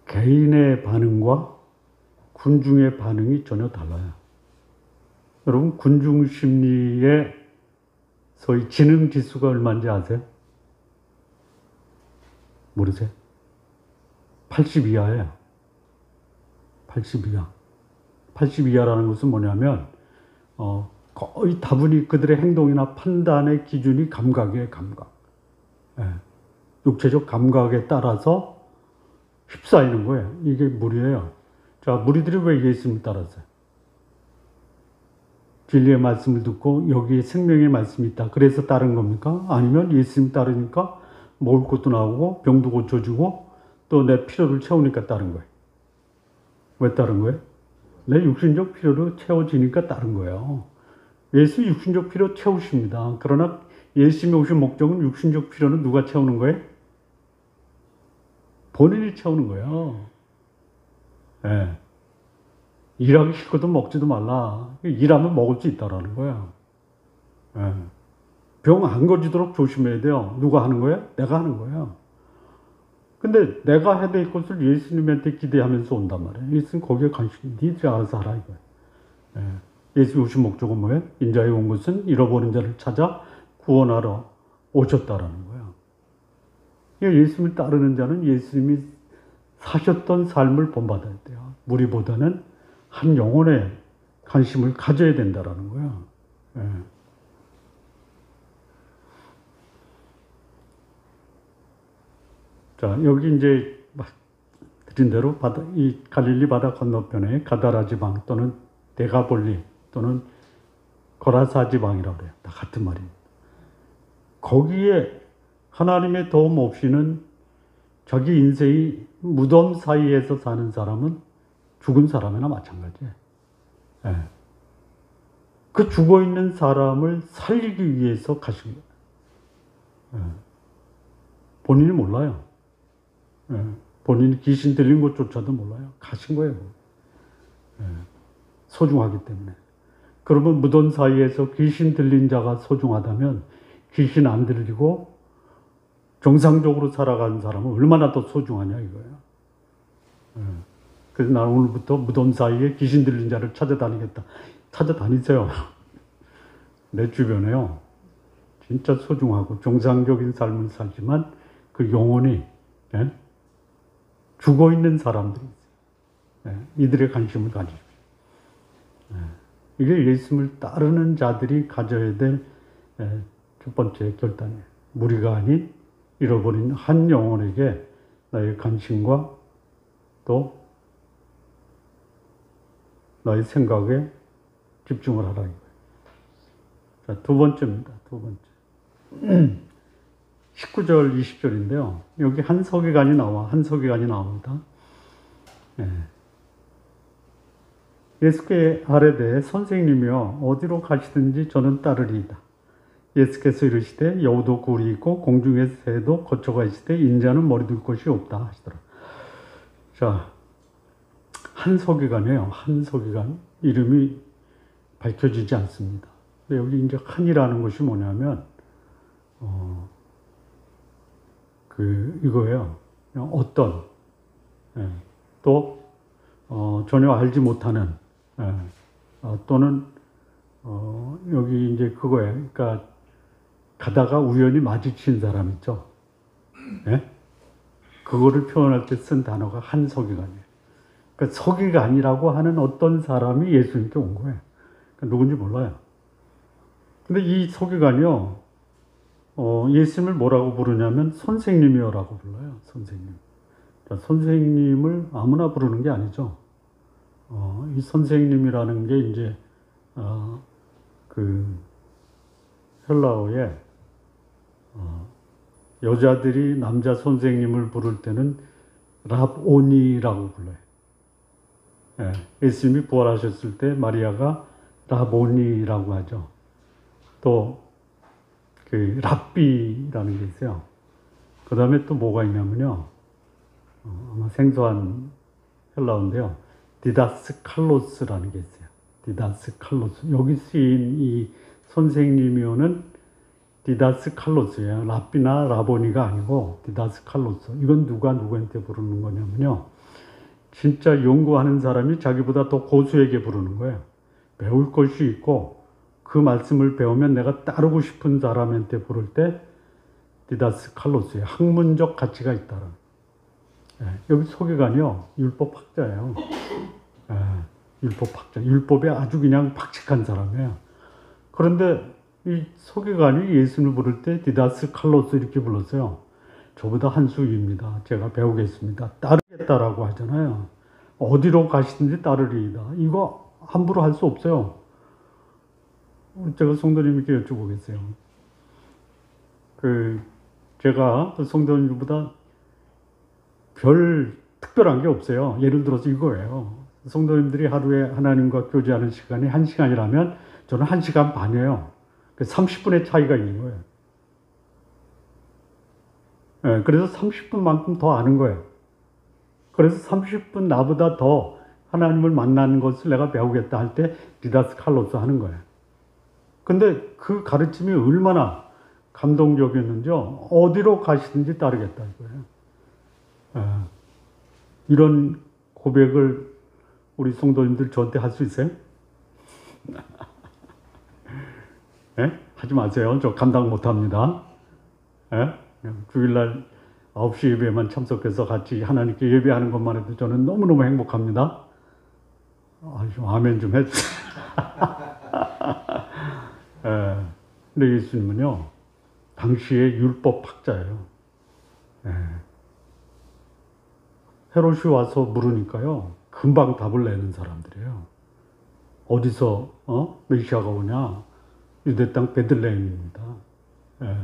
개인의 반응과 군중의 반응이 전혀 달라요. 여러분, 군중 심리의 소위 지능 지수가 얼마인지 아세요? 모르세요? 80 이하예요. 80 이하. 80 이하라는 것은 뭐냐면 거의 다분히 그들의 행동이나 판단의 기준이 감각이에요. 감각. 육체적 감각에 따라서 휩싸이는 거예요. 이게 무리예요. 자, 무리들이 왜 예수님을 따랐어요? 진리의 말씀을 듣고 여기에 생명의 말씀이 있다. 그래서 따른 겁니까? 아니면 예수님 따르니까 먹을 것도 나오고 병도 고쳐주고 또 내 필요를 채우니까 따른 거예요. 왜 따른 거예요? 내 육신적 필요를 채워지니까 따른 거예요. 예수 육신적 필요 채우십니다. 그러나 예수님이 오신 목적은 육신적 필요는 누가 채우는 거예요? 본인이 채우는 거예요. 예. 일하기 싫거든 먹지도 말라. 일하면 먹을 수 있다라는 거야. 예. 병 안 걸리도록 조심해야 돼요. 누가 하는 거야? 내가 하는 거야. 근데 내가 해야 될 것을 예수님한테 기대하면서 온단 말이에요. 예수님 거기에 관심, 니들이 알아서 하라 이거야. 예. 예수님 오신 목적은 뭐예요? 인자에 온 것은 잃어버린 자를 찾아 구원하러 오셨다라는 거야. 예수님을 따르는 자는 예수님이 사셨던 삶을 본받아야 돼요. 무리보다는 한 영혼에 관심을 가져야 된다라는 거야. 예. 자, 여기 이제 드린 대로 이 갈릴리 바다 건너편에 가다라 지방 또는 데가볼리 또는 거라사 지방이라고 그래요. 다 같은 말입니다. 거기에 하나님의 도움 없이는 자기 인생이 무덤 사이에서 사는 사람은 죽은 사람이나 마찬가지예요. 예. 그 죽어있는 사람을 살리기 위해서 가신 거예요. 예. 본인이 몰라요. 예. 본인이 귀신 들린 것조차도 몰라요. 가신 거예요. 예. 소중하기 때문에. 그러면 무덤 사이에서 귀신 들린 자가 소중하다면 귀신 안 들리고 정상적으로 살아가는 사람은 얼마나 더 소중하냐 이거예요. 예. 그래서 나는 오늘부터 무덤 사이에 귀신 들린 자를 찾아다니겠다. 찾아다니세요. 내 주변에요. 진짜 소중하고 정상적인 삶을 살지만 그 영혼이 죽어있는 사람들이 있어요. 이들의 관심을 가지십시오. 이게 예수님을 따르는 자들이 가져야 될 첫 번째 결단이에요. 무리가 아닌 잃어버린 한 영혼에게 나의 관심과 또 나의 생각에 집중을 하라 이거예요. 자, 두 번째입니다. 두 번째. 19절, 20절인데요. 여기 한 서기관이 나옵니다. 예수께 아뢰되 선생님이여 어디로 가시든지 저는 따르리이다. 예수께서 이르시되 여우도 굴이 있고 공중의 새도 거처가 있으되 인자는 머리 둘 곳이 없다 하시더라. 자, 한 서기관이에요. 한 서기관. 이름이 밝혀지지 않습니다. 근데 여기 이제 한이라는 것이 뭐냐면 이거예요. 그냥 어떤 또 전혀 알지 못하는 또는 여기 이제 그거예요. 그러니까 가다가 우연히 마주친 사람 있죠. 그거를 표현할 때 쓴 단어가 한 서기관이에요. 그러니까 서기관이라고 하는 어떤 사람이 예수님께 온 거예요. 그러니까 누군지 몰라요. 근데 이 서기관이요, 예수님을 뭐라고 부르냐면 선생님이요라고 불러요. 선생님. 자, 선생님을 아무나 부르는 게 아니죠. 이 선생님이라는 게 이제 그 헬라어에 여자들이 남자 선생님을 부를 때는 랍오니라고 불러요. 예수님이 부활하셨을 때 마리아가 랍오니라고 하죠. 또 그 랍비라는 게 있어요. 그 다음에 또 뭐가 있냐면요. 아마 생소한 헬라어인데요. 디다스칼로스라는 게 있어요. 디다스칼로스. 여기 쓰인 이 선생님이요는 디다스칼로스예요. 랍비나 라보니가 아니고 디다스칼로스. 이건 누가 누구한테 부르는 거냐면요. 진짜 연구하는 사람이 자기보다 더 고수에게 부르는 거예요. 배울 것이 있고 그 말씀을 배우면 내가 따르고 싶은 사람한테 부를 때 디다스칼로스예요. 학문적 가치가 있다라. 여기 서기관이요. 율법학자예요. 율법학자. 율법에 아주 그냥 박식한 사람이에요. 그런데 이 서기관이 예수님을 부를 때 디다스칼로스 이렇게 불렀어요. 저보다 한 수 위입니다. 제가 배우겠습니다. 따르겠다라고 하잖아요. 어디로 가시든지 따르리이다. 이거 함부로 할 수 없어요. 제가 성도님께 여쭤보겠어요. 제가 성도님보다 별 특별한 게 없어요. 예를 들어서 이거예요. 성도님들이 하루에 하나님과 교제하는 시간이 1시간이라면 저는 1시간 반이에요. 30분의 차이가 있는 거예요. 예, 그래서 30분만큼 더 아는 거예요. 그래서 30분 나보다 더 하나님을 만나는 것을 내가 배우겠다 할 때 디다스 칼로스 하는 거예요. 근데 그 가르침이 얼마나 감동적이었는지요. 어디로 가시든지 따르겠다 이거예요. 예, 이런 고백을 우리 성도님들 저한테 할 수 있어요? 예? 하지 마세요. 저 감당 못합니다. 예? 그냥 주일날 9시 예배에만 참석해서 같이 하나님께 예배하는 것만 해도 저는 너무너무 행복합니다. 좀 아멘 좀 해주세요. 예. 근데 예수님은요, 당시의 율법 학자예요. 예. 헤롯이 와서 물으니까요, 금방 답을 내는 사람들이에요. 어디서 메시아가 오냐? 유대 땅 베들레헴입니다. 예.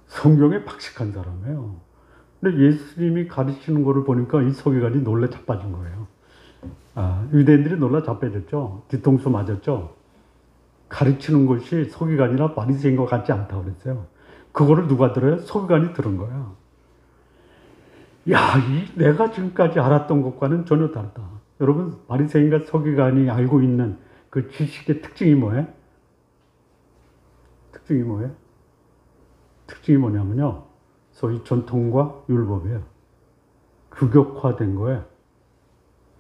성경에 박식한 사람이에요. 근데 예수님이 가르치는 거를 보니까 이 서기관이 놀라 자빠진 거예요. 유대인들이 놀라 자빠졌죠. 뒤통수 맞았죠. 가르치는 것이 서기관이나 바리새인 것 같지 않다고 그랬어요. 그거를 누가 들어요? 서기관이 들은 거예요. 야, 내가 지금까지 알았던 것과는 전혀 다르다. 여러분, 바리새인과 서기관이 알고 있는 그 지식의 특징이 뭐예요? 특징이 뭐예요? 특징이 뭐냐면요, 소위 전통과 율법이에요. 규격화된 거예요.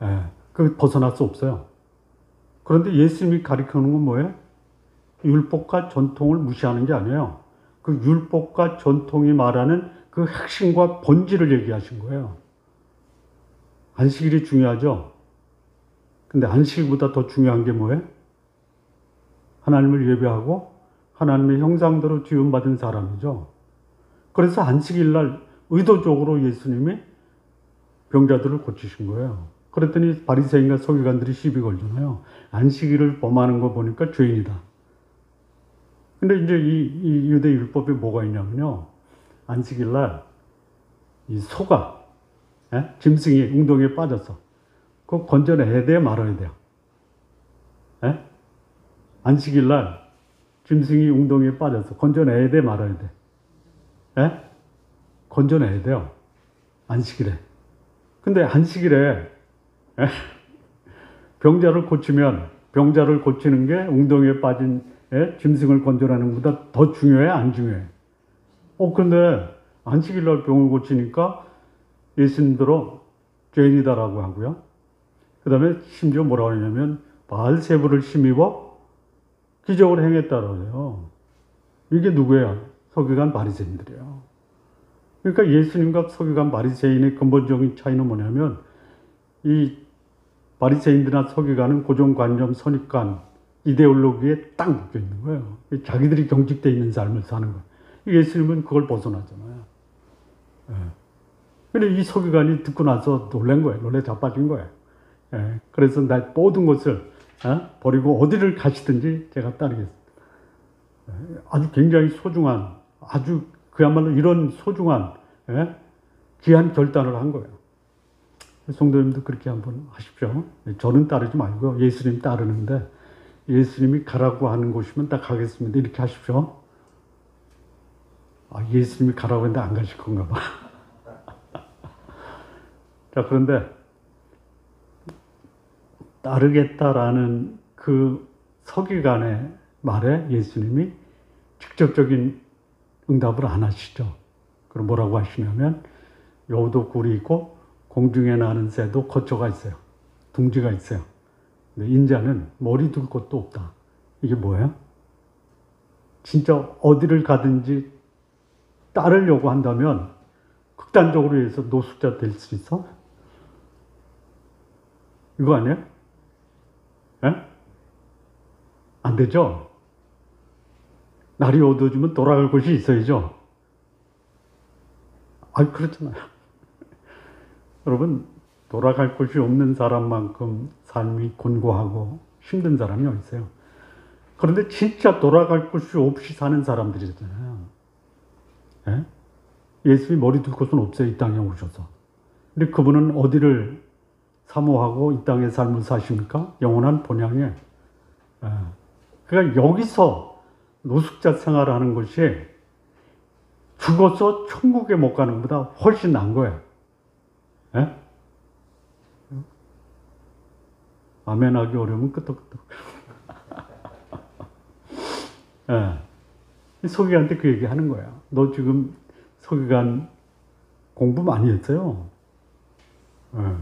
예, 그 벗어날 수 없어요. 그런데 예수님이 가르치는 건 뭐예요? 율법과 전통을 무시하는 게 아니에요. 그 율법과 전통이 말하는 그 핵심과 본질을 얘기하신 거예요. 안식일이 중요하죠. 근데 안식일보다 더 중요한 게 뭐예요? 하나님을 예배하고 하나님의 형상대로 지음받은 사람이죠. 그래서 안식일날 의도적으로 예수님이 병자들을 고치신 거예요. 그랬더니 바리새인과 서기관들이 시비 걸잖아요. 안식일을 범하는 거 보니까 죄인이다. 근데 이제 이 유대 율법에 뭐가 있냐면요, 안식일날 이 소가, 짐승이 웅덩이에 빠졌어. 그거 건져내야 돼요, 말아야 돼요? 안식일날 짐승이 웅덩이에 빠졌어. 건져내야 돼, 말아야 돼? 건져내야 돼요. 안식일에. 근데 안식일에 병자를 고치면 병자를 고치는 게 웅덩이에 빠진 짐승을 건져내는 것보다 더 중요해? 안 중요해? 근데 안식일날 병을 고치니까 예수님들은 죄인이다라고 하고요. 그 다음에 심지어 뭐라고 하냐면 바알세불을 힘입어 기적을 행했다라고 해요. 이게 누구예요? 서기관 바리새인들이에요. 그러니까 예수님과 서기관 바리새인의 근본적인 차이는 뭐냐면, 이 바리새인들이나 서기관은 고정관념, 선입관, 이데올로기에 딱 묶여 있는 거예요. 자기들이 경직되어 있는 삶을 사는 거예요. 예수님은 그걸 벗어나잖아요. 근데 이 서기관이 듣고 나서 놀란 거예요. 놀래 자빠진 거예요. 그래서 나 모든 것을 버리고 어디를 가시든지 제가 따르겠습니다. 아주 굉장히 소중한, 아주 그야말로 이런 소중한 귀한 결단을 한 거예요. 성도님도 그렇게 한번 하십시오. 저는 따르지 말고요, 예수님 따르는데 예수님이 가라고 하는 곳이면 딱 가겠습니다. 이렇게 하십시오. 예수님이 가라고 했는데 안 가실 건가 봐. 자, 그런데 따르겠다라는 그 서기관의 말에 예수님이 직접적인 응답을 안 하시죠. 그럼 뭐라고 하시냐면, 여우도 굴이 있고 공중에 나는 새도 거처가 있어요. 둥지가 있어요. 근데 인자는 머리 둘 곳도 없다. 이게 뭐예요? 진짜 어디를 가든지 따르려고 한다면 극단적으로 해서 노숙자 될 수 있어? 이거 아니에요? 안 되죠? 날이 어두워지면 돌아갈 곳이 있어야죠. 그렇잖아요. 여러분, 돌아갈 곳이 없는 사람만큼 삶이 곤고하고 힘든 사람이 어디 있어요? 그런데 진짜 돌아갈 곳이 없이 사는 사람들이잖아요. 예수님이 머리 둘 곳은 없어요, 이 땅에 오셔서. 근데 그분은 어디를 사모하고 이 땅의 삶을 사십니까? 영원한 본향에. 그러니까 여기서 노숙자 생활을 하는 것이 죽어서 천국에 못 가는 것보다 훨씬 나은 거예요. 예? 아멘 하기 어려우면 끄떡끄떡. 예. 서기관한테 그 얘기 하는 거야. 너 지금 서기관 공부 많이 했어요. 예.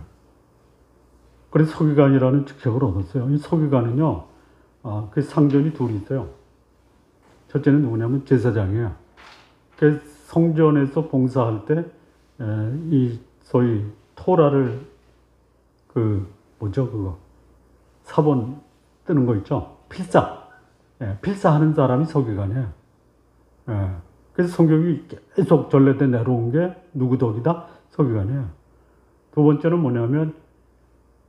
그래서 서기관이라는 직책을 얻었어요. 이 서기관은요, 그 상전이 둘이 있어요. 첫째는 누구냐면 제사장이에요. 그 성전에서 봉사할 때, 이 소위 토라를 그거 사본 뜨는 거 있죠? 필사하는 사람이 서기관이에요. 예. 그래서 성경이 계속 전래돼 내려온 게 누구 덕이다? 서기관이에요. 두 번째는 뭐냐면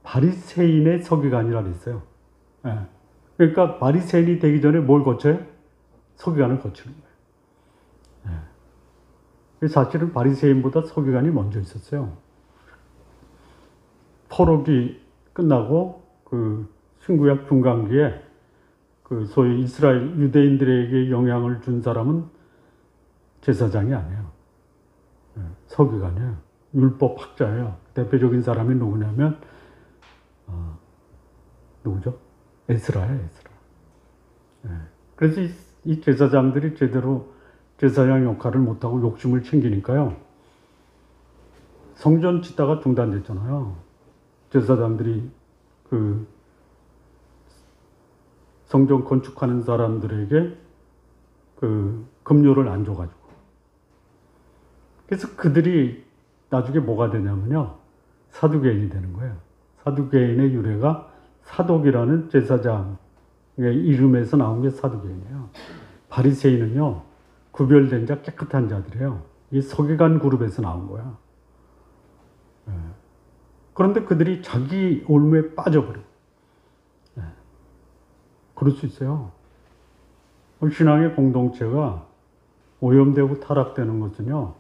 바리새인의 서기관이라고 있어요. 예. 그러니까 바리새인이 되기 전에 뭘 거쳐요? 서기관을 거치는 거예요. 예. 사실은 바리새인보다 서기관이 먼저 있었어요. 포로기 끝나고 그 신구약 중간기에 그 소위 이스라엘 유대인들에게 영향을 준 사람은 제사장이 아니에요. 서기관이에요. 율법 학자예요. 대표적인 사람이 누구냐면 누구죠? 에스라예요. 에스라. 그래서 이 제사장들이 제대로 제사장 역할을 못하고 욕심을 챙기니까요. 성전 짓다가 중단됐잖아요. 제사장들이 그 성전 건축하는 사람들에게 그 급료를 안 줘가지고. 그래서 그들이 나중에 뭐가 되냐면요. 사두개인이 되는 거예요. 사두개인의 유래가 사독이라는 제사장의 이름에서 나온 게 사두개인이에요. 바리새인은요. 구별된 자 깨끗한 자들이에요. 이 서기관 그룹에서 나온 거야. 그런데 그들이 자기 올무에 빠져버려. 그럴 수 있어요. 신앙의 공동체가 오염되고 타락되는 것은요,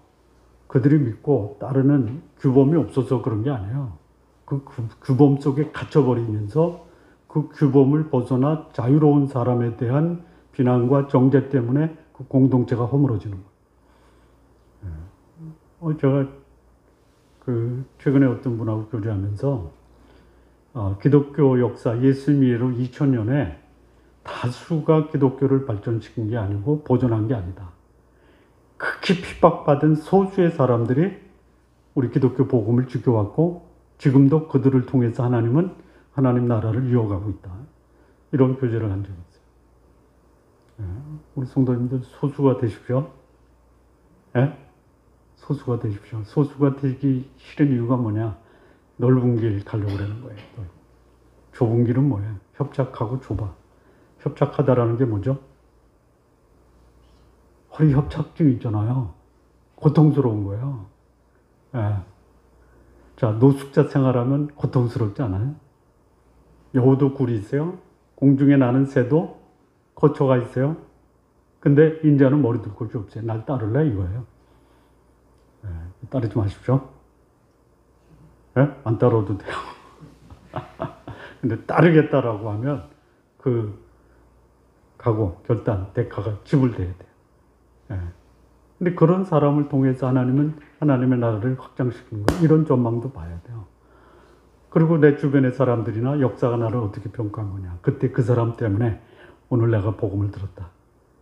그들이 믿고 따르는 규범이 없어서 그런 게 아니에요. 그 규범 속에 갇혀버리면서 그 규범을 벗어나 자유로운 사람에 대한 비난과 정죄 때문에 그 공동체가 허물어지는 거예요. 제가 최근에 어떤 분하고 교제하면서 기독교 역사 예수님 이래로 2000년에 다수가 기독교를 발전시킨 게 아니고 보존한 게 아니다. 극히 핍박받은 소수의 사람들이 우리 기독교 복음을 지켜왔고 지금도 그들을 통해서 하나님은 하나님 나라를 이어가고 있다. 이런 교제를 한 적이 있어요. 우리 성도님들 소수가 되십시오. 소수가 되십시오. 소수가 되기 싫은 이유가 뭐냐? 넓은 길 가려고 그러는 거예요. 좁은 길은 뭐예요? 협착하고 좁아. 협착하다라는 게 뭐죠? 허리 협착증 있잖아요. 고통스러운 거예요. 자, 노숙자 생활하면 고통스럽지 않아요? 여우도 굴이 있어요. 공중에 나는 새도 거처가 있어요. 근데 인자는 머리 둘 곳이 없어요. 날 따를래? 이거예요. 따르지 마십시오. 안 따라도 돼요. 근데 따르겠다라고 하면 그 각오, 결단, 대가가 지불돼야 돼요. 근데 그런 사람을 통해서 하나님은 하나님의 나라를 확장시키는 거, 이런 전망도 봐야 돼요. 그리고 내 주변의 사람들이나 역사가 나를 어떻게 평가한 거냐. 그때 그 사람 때문에 오늘 내가 복음을 들었다.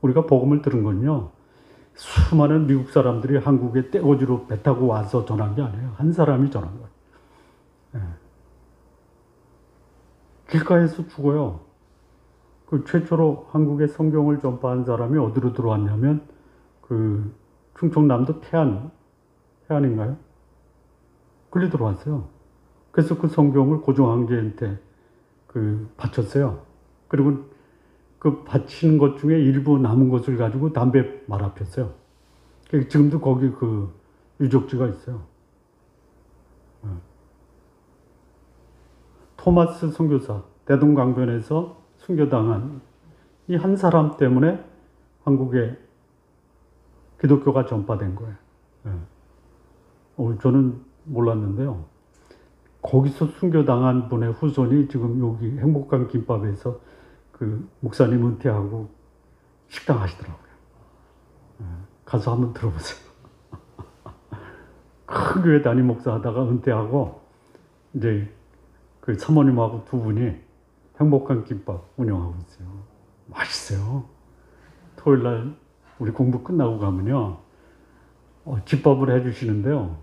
우리가 복음을 들은 건요, 수많은 미국 사람들이 한국에 떼거지로 배 타고 와서 전한 게 아니에요. 한 사람이 전한 거예요. 길가에서 죽어요. 그 최초로 한국에 성경을 전파한 사람이 어디로 들어왔냐면 그 충청남도 태안인가요? 그리 들어왔어요. 그래서 그 성경을 고종황제한테 바쳤어요. 그리고 그 바친 것 중에 일부 남은 것을 가지고 담배 말아 폈어요. 지금도 거기 그 유적지가 있어요. 토마스 선교사, 대동강변에서 순교당한 이 한 사람 때문에 한국에 기독교가 전파된 거예요. 저는 몰랐는데요. 거기서 순교당한 분의 후손이 지금 여기 행복한 김밥에서 그 목사님 은퇴하고 식당 하시더라고요. 가서 한번 들어보세요. 큰 교회 담임 목사 하다가 은퇴하고 이제 그 사모님하고 두 분이 행복한 김밥 운영하고 있어요. 맛있어요. 토요일 날 우리 공부 끝나고 가면요, 집밥을 해주시는데요.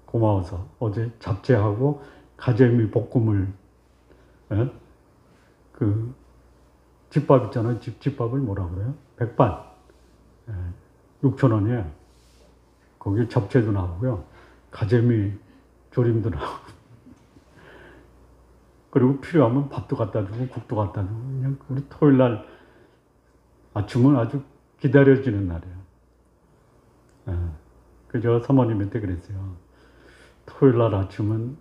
고마워서 어제 잡채하고 가재미 볶음을, 예? 그 집밥 있잖아요. 집밥을 뭐라 그래요? 백반. 6,000원이에요. 거기에 잡채도 나오고요. 가재미 조림도 나오고. 그리고 필요하면 밥도 갖다 주고 국도 갖다 주고. 그냥 우리 토요일 날 아침은 아주 기다려지는 날이에요. 그저 사모님한테 그랬어요. 토요일 날 아침은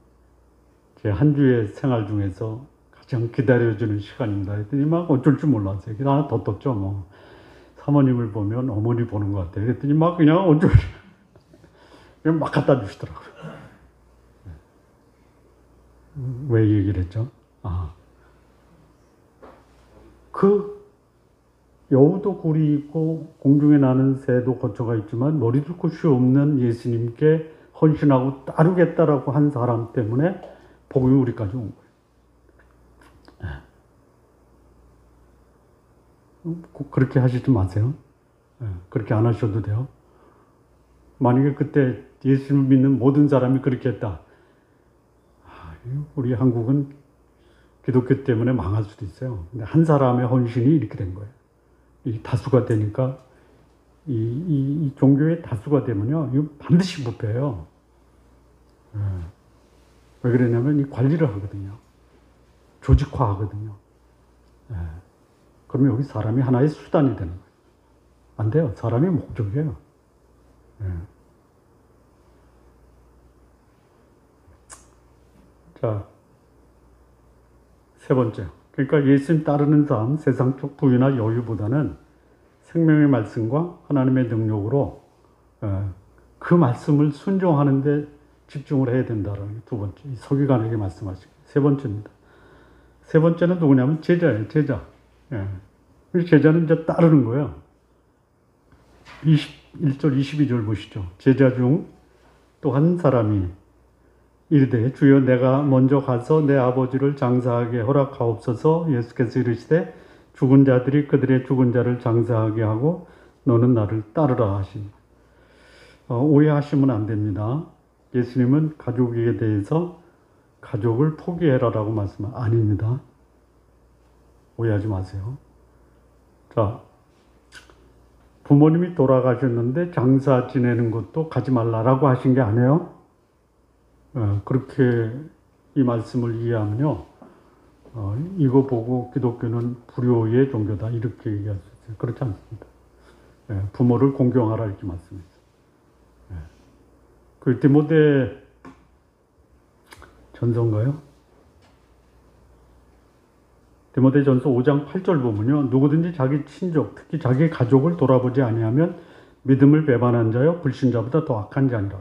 제 한 주의 생활 중에서 가장 기다려지는 시간입니다. 했더니 막 어쩔 줄 몰랐어요. 하나 더 떴죠, 뭐. 사모님을 보면 어머니 보는 것 같아요. 그랬더니 막 그냥 어쩔 줄, 그냥 막 갖다 주시더라고요. 왜 얘기를 했죠? 그 여우도 굴이 있고 공중에 나는 새도 거처가 있지만 머리 둘 곳이 없는 예수님께 헌신하고 따르겠다라고 한 사람 때문에 복음이 우리까지 온 거예요. 그렇게 하시지 마세요. 그렇게 안 하셔도 돼요. 만약에 그때 예수님을 믿는 모든 사람이 그렇게 했다. 우리 한국은 기독교 때문에 망할 수도 있어요. 근데 한 사람의 헌신이 이렇게 된 거예요. 이 다수가 되니까, 이 종교의 다수가 되면요, 이거 반드시 부패해요. 왜 그러냐면, 이 관리를 하거든요. 조직화 하거든요. 그러면 여기 사람이 하나의 수단이 되는 거예요. 안 돼요. 사람이 목적이에요. 자, 세 번째. 그러니까 예수님 따르는 삶, 세상적 부유나 여유보다는 생명의 말씀과 하나님의 능력으로 그 말씀을 순종하는 데 집중을 해야 된다라는 게 두 번째. 서기관에게 말씀하시고. 세 번째입니다. 세 번째는 누구냐면 제자예요, 제자. 제자는 이제 따르는 거예요. 21절, 22절 보시죠. 제자 중 또 한 사람이 이르되 주여 내가 먼저 가서 내 아버지를 장사하게 허락하옵소서. 예수께서 이르시되 죽은 자들이 그들의 죽은 자를 장사하게 하고 너는 나를 따르라 하시니. 오해하시면 안 됩니다. 예수님은 가족에 대해서 가족을 포기해라라고 말씀은 아닙니다. 오해하지 마세요. 자, 부모님이 돌아가셨는데 장사 지내는 것도 가지 말라라고 하신 게 아니에요. 그렇게 이 말씀을 이해하면요, 이거 보고 기독교는 불효의 종교다 이렇게 얘기할 수 있어요. 그렇지 않습니다. 부모를 공경하라 이렇게 말씀했어요. 그 디모데 전서인가요? 디모데전서 5장 8절 보면요, 누구든지 자기 친족, 특히 자기 가족을 돌아보지 아니하면 믿음을 배반한 자여 불신자보다 더 악한 자니라.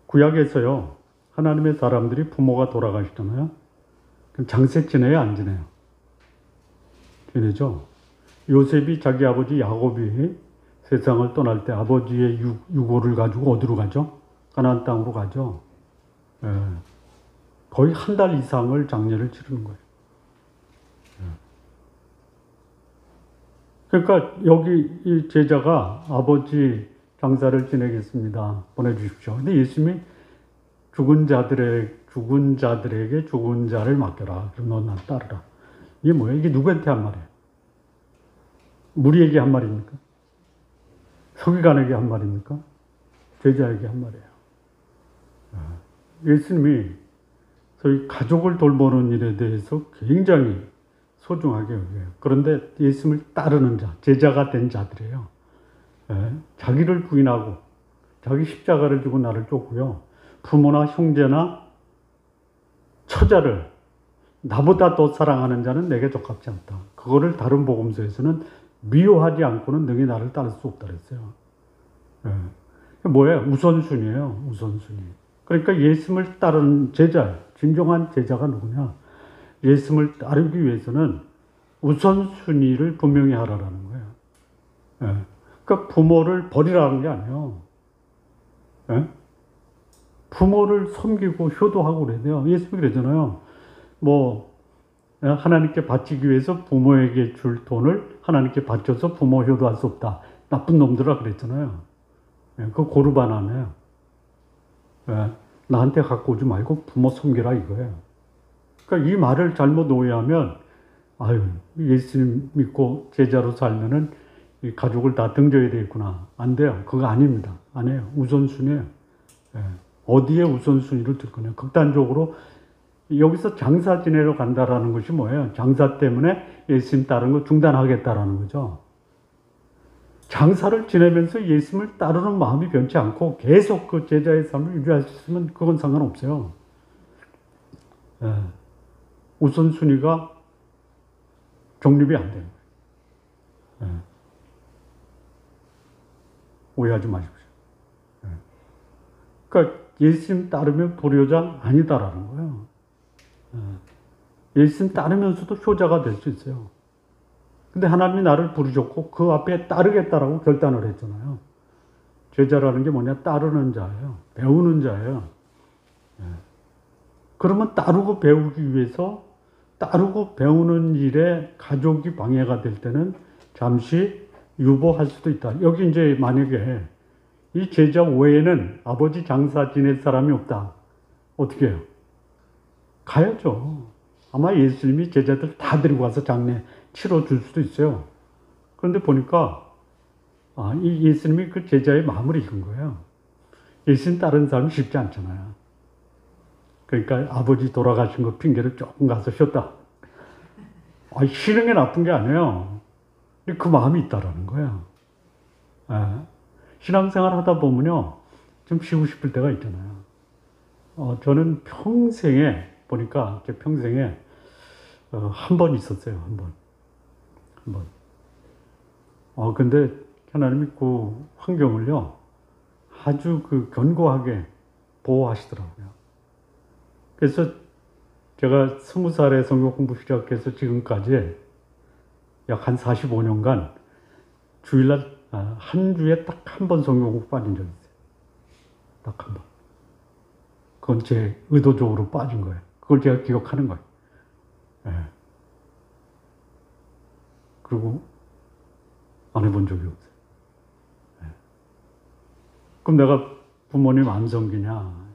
구약에서요, 하나님의 사람들이 부모가 돌아가시잖아요. 그럼 장세 지내요, 안 지내요? 지내죠. 요셉이 자기 아버지 야곱이 세상을 떠날 때 아버지의 유고를 가지고 어디로 가죠? 가나안 땅으로 가죠. 거의 한 달 이상을 장례를 치르는 거예요. 그러니까 여기 이 제자가 아버지 장사를 지내겠습니다. 보내주십시오. 근데 예수님이 죽은 자들에게 죽은 자를 맡겨라. 그럼 너 난 따르라. 이게 뭐예요? 이게 누구한테 한 말이에요? 무리에게 한 말입니까? 서기관에게 한 말입니까? 제자에게 한 말이에요. 예수님이 소위 가족을 돌보는 일에 대해서 굉장히 소중하게 여겨요. 그런데 예수님을 따르는 자, 제자가 된 자들이에요. 자기를 부인하고 자기 십자가를 지고 나를 쫓고요. 부모나 형제나 처자를 나보다 더 사랑하는 자는 내게 적합지 않다. 그거를 다른 복음서에서는 미워하지 않고는 능히 나를 따를 수 없다 그랬어요. 뭐예요? 우선순위예요. 우선순위. 그러니까 예수님을 따르는 제자, 진정한 제자가 누구냐? 예수님을 따르기 위해서는 우선순위를 분명히 하라라는 거예요. 예. 그러니까 부모를 버리라는 게 아니에요. 예? 부모를 섬기고 효도하고 그래야 돼요. 예수님이 그러잖아요. 뭐 하나님께 바치기 위해서 부모에게 줄 돈을 하나님께 바쳐서 부모 효도할 수 없다. 나쁜 놈들아 그랬잖아요. 예, 그거 고르바나네요. 예, 나한테 갖고 오지 말고 부모 섬기라 이거예요. 그러니까 이 말을 잘못 오해하면 아유 예수님 믿고 제자로 살면은 이 가족을 다 등져야 되겠구나. 안 돼요. 그거 아닙니다. 안 해요. 우선순위예요. 예, 어디에 우선순위를 둘 거냐. 극단적으로 여기서 장사 지내러 간다라는 것이 뭐예요? 장사 때문에 예수님 따르는 거 중단하겠다라는 거죠. 장사를 지내면서 예수님을 따르는 마음이 변치 않고 계속 그 제자의 삶을 유지할 수 있으면 그건 상관없어요. 예. 우선순위가 정립이 안 되는 거예요. 예. 오해하지 마십시오. 예. 그러니까 예수님 따르면 불효자 아니다라는 거예요. 예. 예수님 따르면서도 효자가 될 수 있어요. 근데 하나님이 나를 부르셨고 그 앞에 따르겠다라고 결단을 했잖아요. 제자라는 게 뭐냐? 따르는 자예요. 배우는 자예요. 예. 그러면 따르고 배우기 위해서 따르고 배우는 일에 가족이 방해가 될 때는 잠시 유보할 수도 있다. 여기 이제 만약에 이 제자 외에는 아버지 장사 지낼 사람이 없다. 어떻게 해요? 가야죠. 아마 예수님이 제자들 다 데리고 가서 장례 치러줄 수도 있어요. 그런데 보니까 이 예수님이 그 제자의 마음을 읽은 거예요. 예수님 따른 사람이 쉽지 않잖아요. 그러니까 아버지 돌아가신 거 핑계를 조금 가서 쉬었다. 쉬는 게 나쁜 게 아니에요. 그 마음이 있다라는 거예요. 신앙생활 하다 보면요. 좀 쉬고 싶을 때가 있잖아요. 저는 평생에 보니까 제 평생에 한 번 있었어요. 한 번. 근데 하나님이 그 환경을요. 아주 그 견고하게 보호하시더라고요. 그래서 제가 20살에 성경 공부 시작해서 지금까지 약 한 45년간 주일날 한 주에 딱 한 번 성경 공부 빠진 적이 있어요. 딱 한 번. 그건 제 의도적으로 빠진 거예요. 그걸 제가 기억하는 거예요. 예. 그리고 안 해본 적이 없어요. 예. 그럼 내가 부모님 안 섬기냐?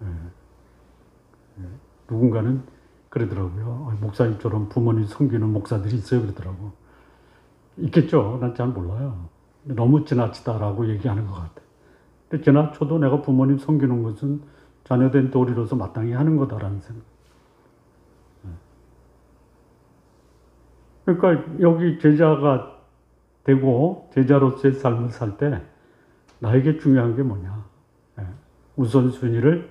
예. 예. 누군가는 그러더라고요. 목사님처럼 부모님 섬기는 목사들이 있어요. 그러더라고. 있겠죠. 난 잘 몰라요. 너무 지나치다라고 얘기하는 것 같아요. 근데 지나쳐도 내가 부모님 섬기는 것은 자녀된 도리로서 마땅히 하는 거다라는 생각. 그러니까 여기 제자가 되고 제자로서의 삶을 살 때 나에게 중요한 게 뭐냐. 우선순위를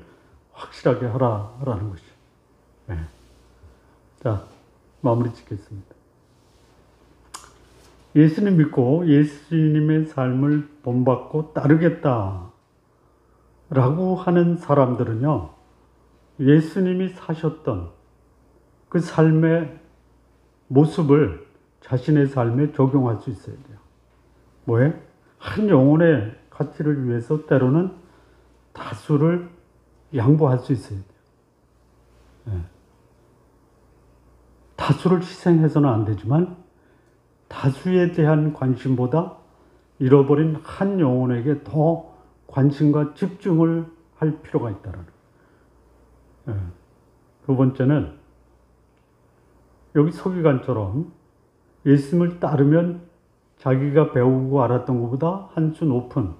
확실하게 하라라는 것이. 자, 마무리 짓겠습니다. 예수님 믿고 예수님의 삶을 본받고 따르겠다라고 하는 사람들은요, 예수님이 사셨던 그 삶의 모습을 자신의 삶에 적용할 수 있어야 돼요. 뭐에? 한 영혼의 가치를 위해서 때로는 다수를 양보할 수 있어야 돼요. 다수를 희생해서는 안 되지만 다수에 대한 관심보다 잃어버린 한 영혼에게 더 관심과 집중을 할 필요가 있다는 거예요. 두 번째는 여기 서기관처럼 예수님을 따르면 자기가 배우고 알았던 것보다 한 수 높은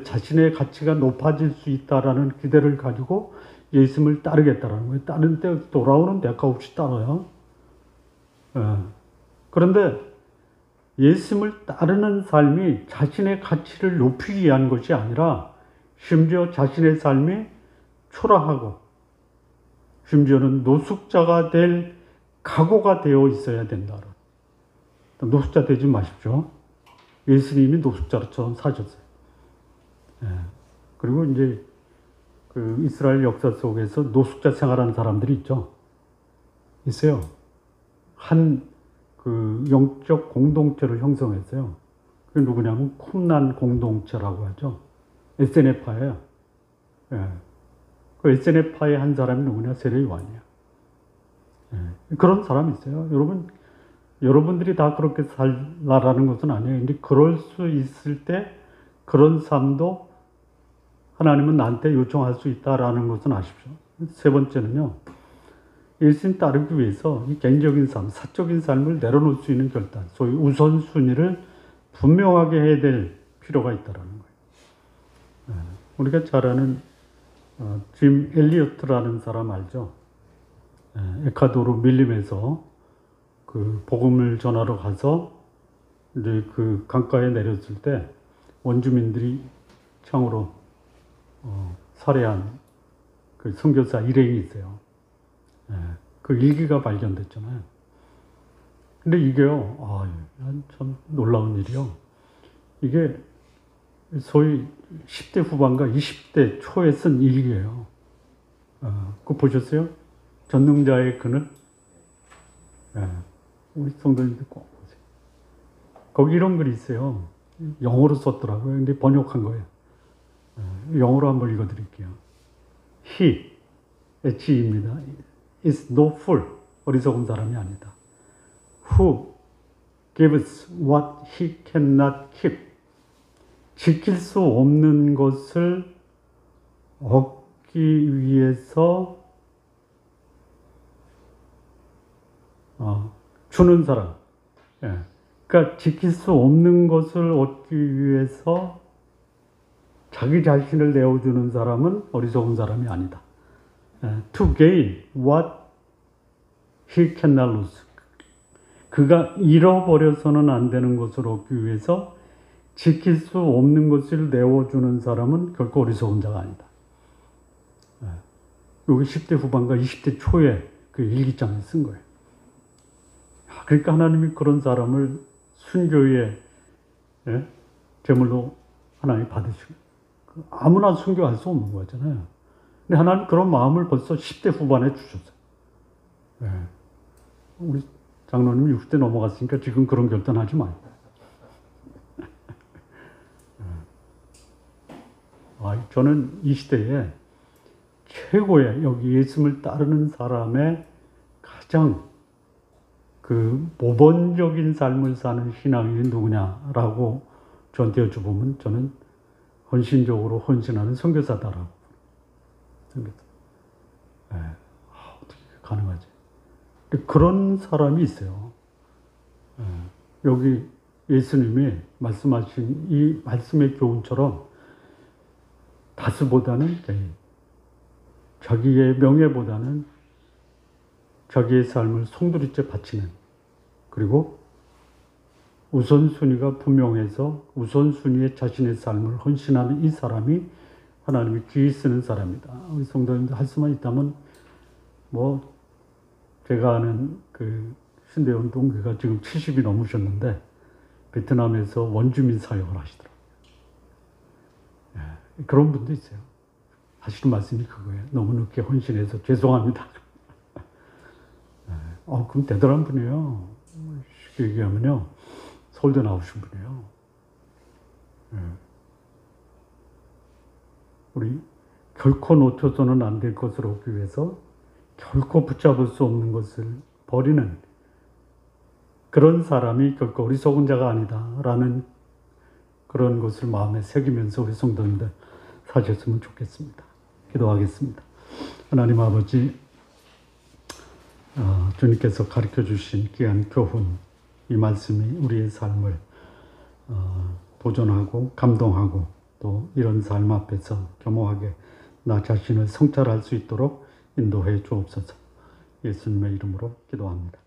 자신의 가치가 높아질 수 있다라는 기대를 가지고 예수님을 따르겠다라는 거예요. 따르는 때 돌아오는 대가 없이 따라요. 그런데 예수님을 따르는 삶이 자신의 가치를 높이기 위한 것이 아니라 심지어 자신의 삶이 초라하고 심지어는 노숙자가 될 각오가 되어 있어야 된다. 노숙자 되지 마십시오. 예수님이 노숙자처럼 사셨어요. 그리고 이제 그 이스라엘 역사 속에서 노숙자 생활하는 사람들이 있죠. 있어요. 한 그 영적 공동체를 형성했어요. 그게 누구냐면 쿰난 공동체라고 하죠. SNF파예요. 예. 그 SNF파의 한 사람이 누구냐? 세례 요한이에요. 예. 그런 사람이 있어요. 여러분들이 다 그렇게 살라라는 것은 아니에요. 근데 그럴 수 있을 때 그런 삶도 하나님은 나한테 요청할 수 있다라는 것은 아십시오. 세 번째는요. 예수님 따르기 위해서 이 개인적인 삶, 사적인 삶을 내려놓을 수 있는 결단, 소위 우선순위를 분명하게 해야 될 필요가 있다라는 거예요. 우리가 잘 아는 짐 엘리어트라는 사람 알죠? 에콰도르 밀림에서 그 복음을 전하러 가서 이제 그 강가에 내렸을 때 원주민들이 창으로 살해한 그 선교사 일행이 있어요. 그 일기가 발견됐잖아요. 근데 이게요, 참 놀라운 일이요. 이게 소위 10대 후반과 20대 초에 쓴 일기예요. 그거 보셨어요? 전능자의 그늘? 우리 성도님들 꼭 보세요. 거기 이런 글이 있어요. 영어로 썼더라고요. 근데 번역한 거예요. 영어로 한번 읽어드릴게요. He, H입니다. is no fool. 어리석은 사람이 아니다. Who gives what he cannot keep. 지킬 수 없는 것을 얻기 위해서 주는 사람. 그러니까 지킬 수 없는 것을 얻기 위해서 자기 자신을 내어주는 사람은 어리석은 사람이 아니다. To gain what he cannot lose. 그가 잃어버려서는 안 되는 것을 얻기 위해서 지킬 수 없는 것을 내어주는 사람은 결코 어리석은 자가 아니다. 여기 10대 후반과 20대 초에 그 일기장에 쓴 거예요. 그러니까 하나님이 그런 사람을 순교의 제물로 하나님이 받으시고 아무나 순교할 수 없는 거잖아요. 근데 하나님 그런 마음을 벌써 10대 후반에 주셨어요. 우리 장로님 60대 넘어갔으니까 지금 그런 결단하지 마요. 저는 이 시대에 최고의 여기 예수님을 따르는 사람의 가장 그 모범적인 삶을 사는 신앙인이 누구냐라고 저한테 여쭤보면 저는 헌신적으로 헌신하는 선교사다라고. 선교사. 어떻게 가능하지? 그런 사람이 있어요. 여기 예수님이 말씀하신 이 말씀의 교훈처럼 다수보다는 개인, 자기의 명예보다는 자기의 삶을 송두리째 바치는, 그리고 우선순위가 분명해서 우선순위에 자신의 삶을 헌신하는 이 사람이 하나님이 귀히 쓰는 사람이다. 우리 성도님들 할 수만 있다면 제가 아는 그 신대원 동교가 지금 70이 넘으셨는데 베트남에서 원주민 사역을 하시더라고요. 그런 분도 있어요. 하시는 말씀이 그거예요. 너무 늦게 헌신해서 죄송합니다. 그럼 대단한 분이에요. 쉽게 얘기하면요. 서울대 나오신 분이에요. 우리 결코 놓쳐서는 안 될 것을 얻기 위해서 결코 붙잡을 수 없는 것을 버리는 그런 사람이 결코 어리석은 자가 아니다라는 그런 것을 마음에 새기면서 우리 성도님들 사셨으면 좋겠습니다. 기도하겠습니다. 하나님 아버지, 주님께서 가르쳐 주신 귀한 교훈, 이 말씀이 우리의 삶을 도전하고 감동하고 또 이런 삶 앞에서 겸허하게 나 자신을 성찰할 수 있도록 인도해 주옵소서. 예수님의 이름으로 기도합니다.